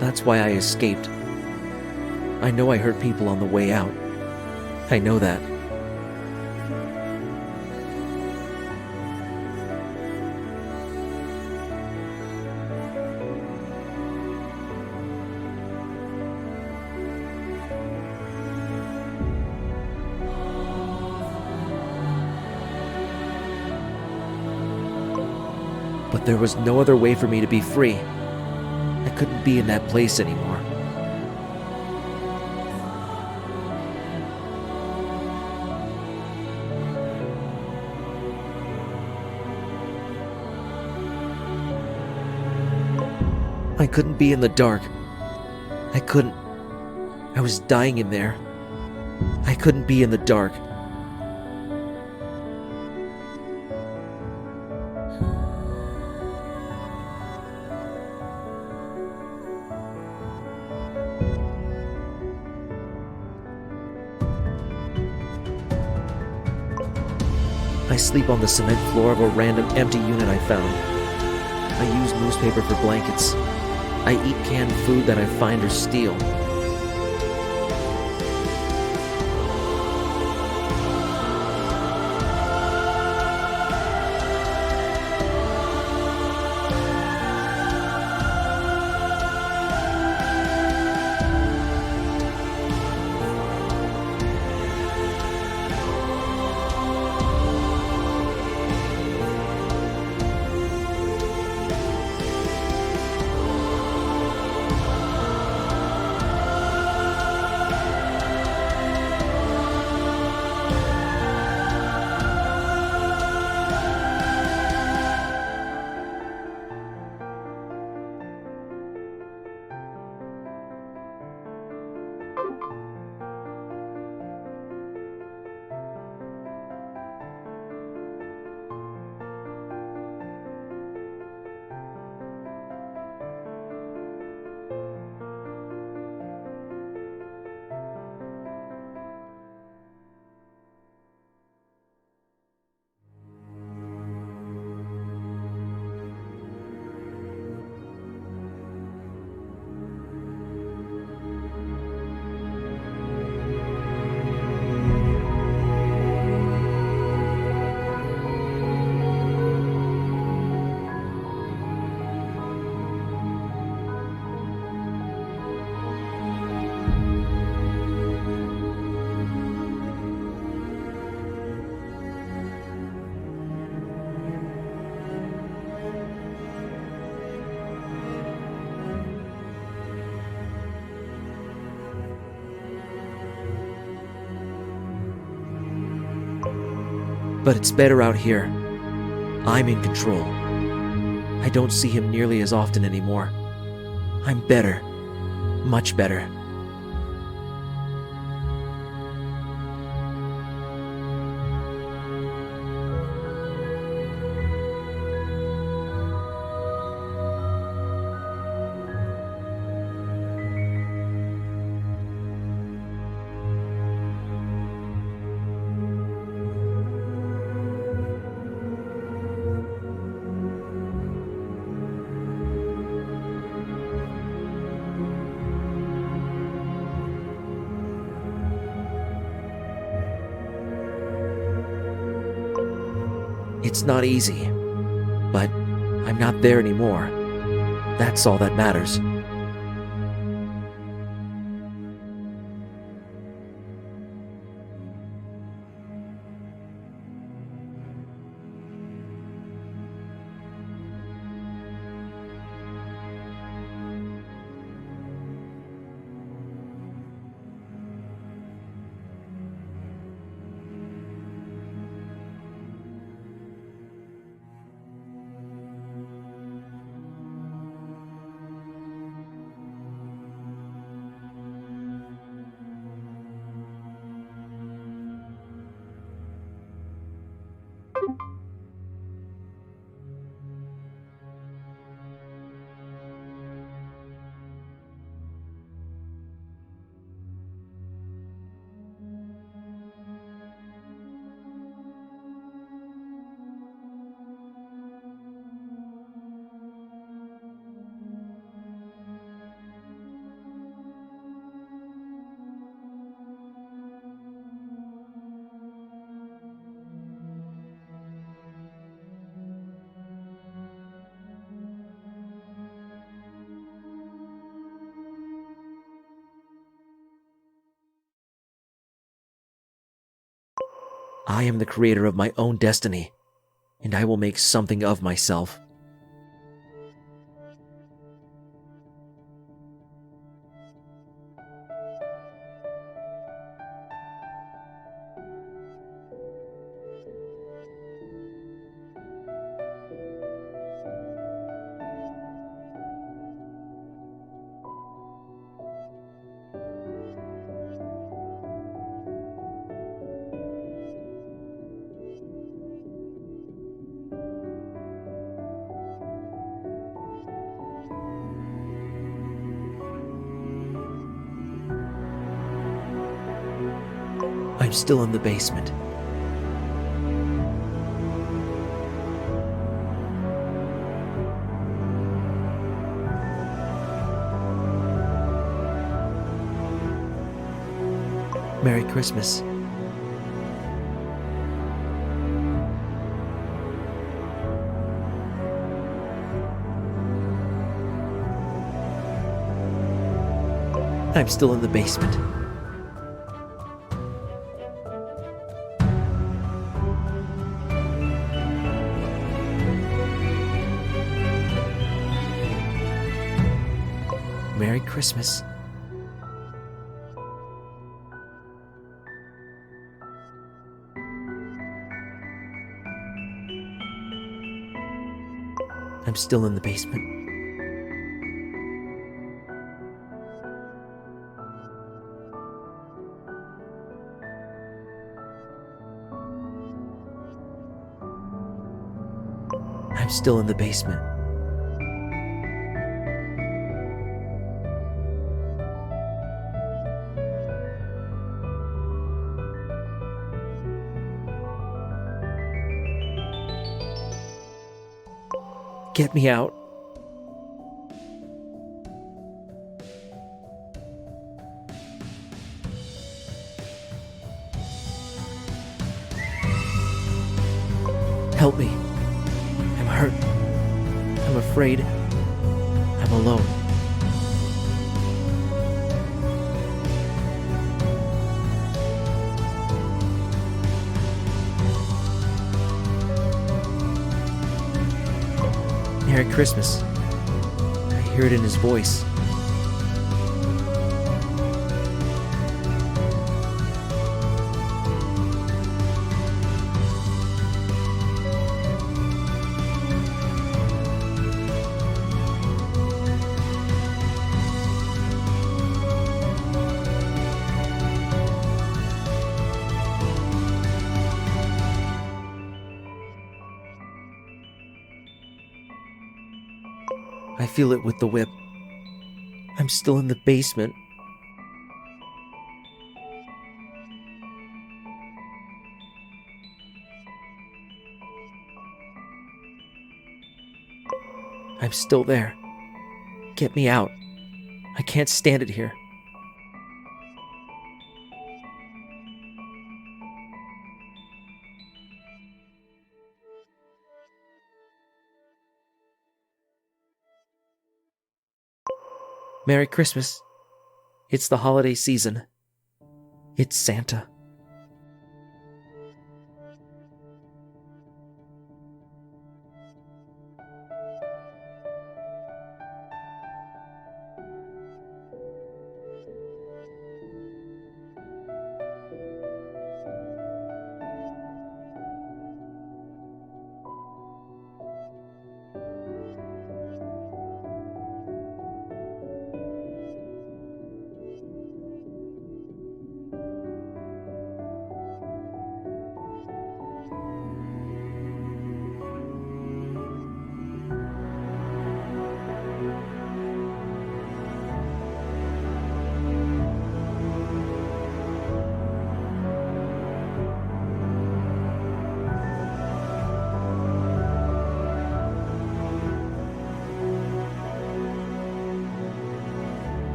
B: That's why I escaped. I know I hurt people on the way out. I know that. But there was no other way for me to be free. I couldn't be in that place anymore. I couldn't be in the dark. I couldn't. I was dying in there. I couldn't be in the dark. I sleep on the cement floor of a random empty unit I found. I use newspaper for blankets. I eat canned food that I find or steal. But it's better out here. I'm in control. I don't see him nearly as often anymore. I'm better. Much better. It's not easy, but I'm not there anymore. That's all that matters. I am the creator of my own destiny, and I will make something of myself. I'm still in the basement. Merry Christmas. I'm still in the basement. Merry Christmas. I'm still in the basement. I'm still in the basement. Get me out. Help me. I'm hurt. I'm afraid. I'm alone. Merry Christmas. I hear it in his voice. I feel it with the whip. I'm still in the basement. I'm still there. Get me out. I can't stand it here. Merry Christmas. It's the holiday season. It's Santa.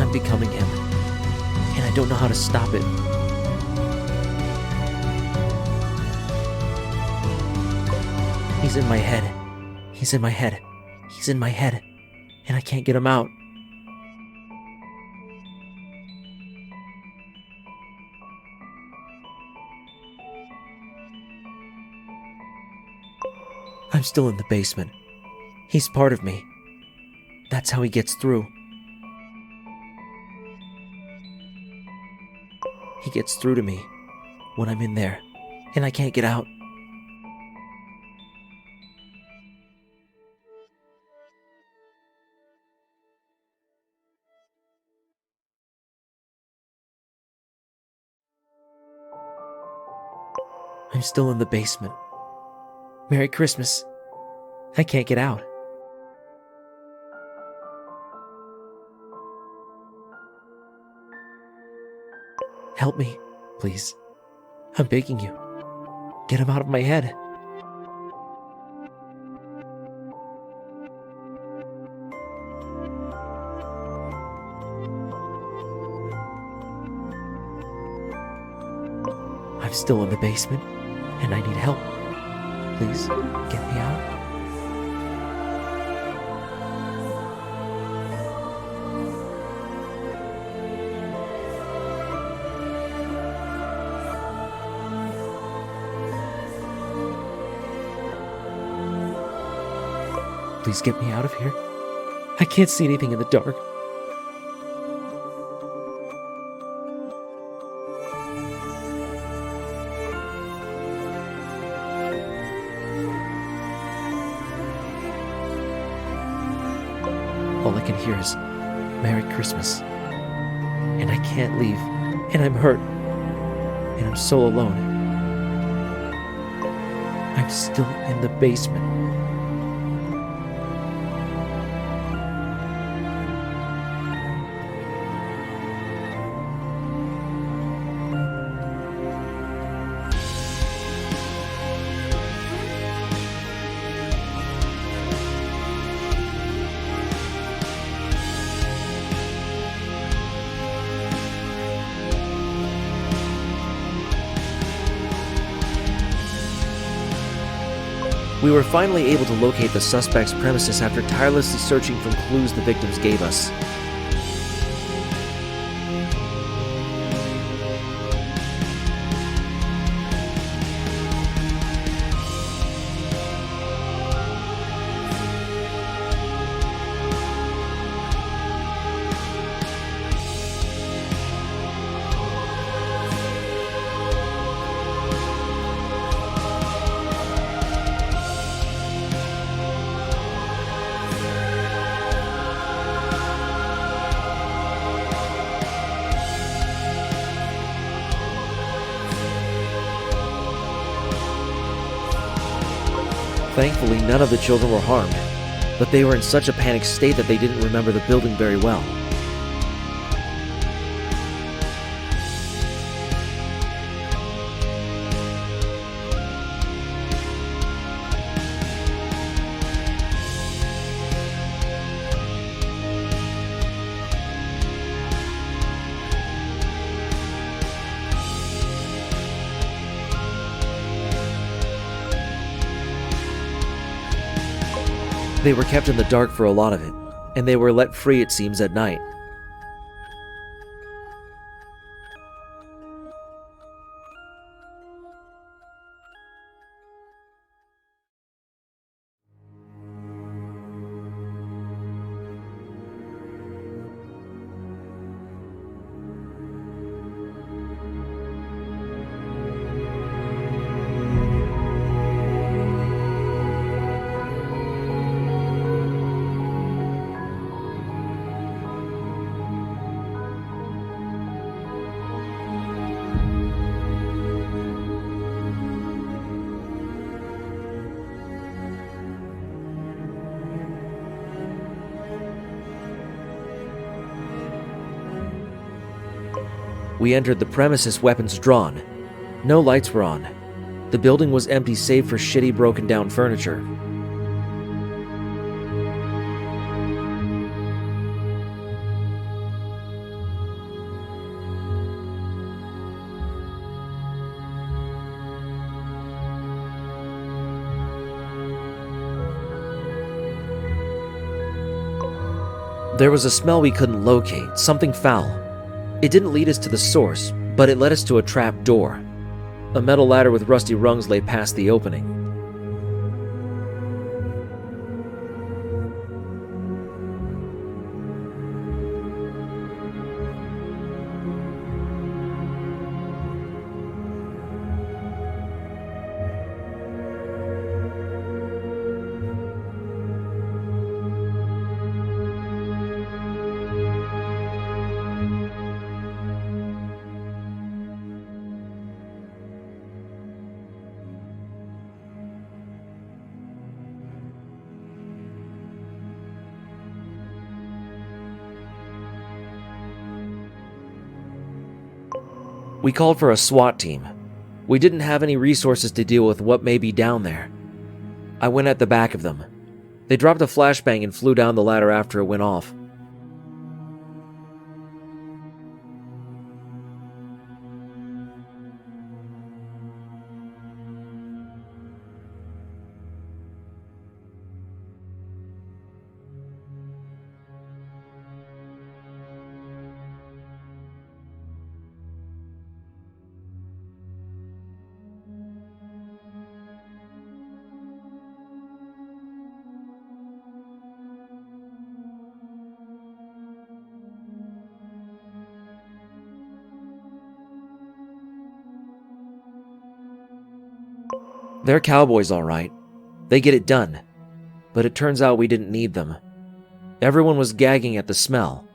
B: I'm becoming him, and I don't know how to stop it. He's in my head. He's in my head. He's in my head, and I can't get him out. I'm still in the basement. He's part of me. That's how he gets through. He gets through to me when I'm in there, and I can't get out. I'm still in the basement. Merry Christmas. I can't get out. Help me, please. I'm begging you. Get him out of my head. I'm still in the basement, and I need help. Please, get me out. Please get me out of here. I can't see anything in the dark. All I can hear is Merry Christmas. And I can't leave. And I'm hurt. And I'm so alone. I'm still in the basement. We were finally able to locate the suspect's premises after tirelessly searching for clues the victims gave us. Thankfully, none of the children were harmed, but they were in such a panicked state that they didn't remember the building very well. They were kept in the dark for a lot of it, and they were let free, it seems, at night. We entered the premises, weapons drawn. No lights were on. The building was empty save for shitty broken down furniture. There was a smell we couldn't locate, something foul. It didn't lead us to the source, but it led us to a trap door. A metal ladder with rusty rungs lay past the opening. We called for a SWAT team. We didn't have any resources to deal with what may be down there. I went at the back of them. They dropped a flashbang and flew down the ladder after it went off. They're cowboys, all right. They get it done. But it turns out we didn't need them. Everyone was gagging at the smell.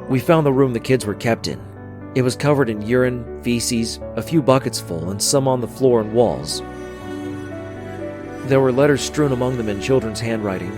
B: We found the room the kids were kept in. It was covered in urine, feces, a few buckets full, and some on the floor and walls. There were letters strewn among them in children's handwriting,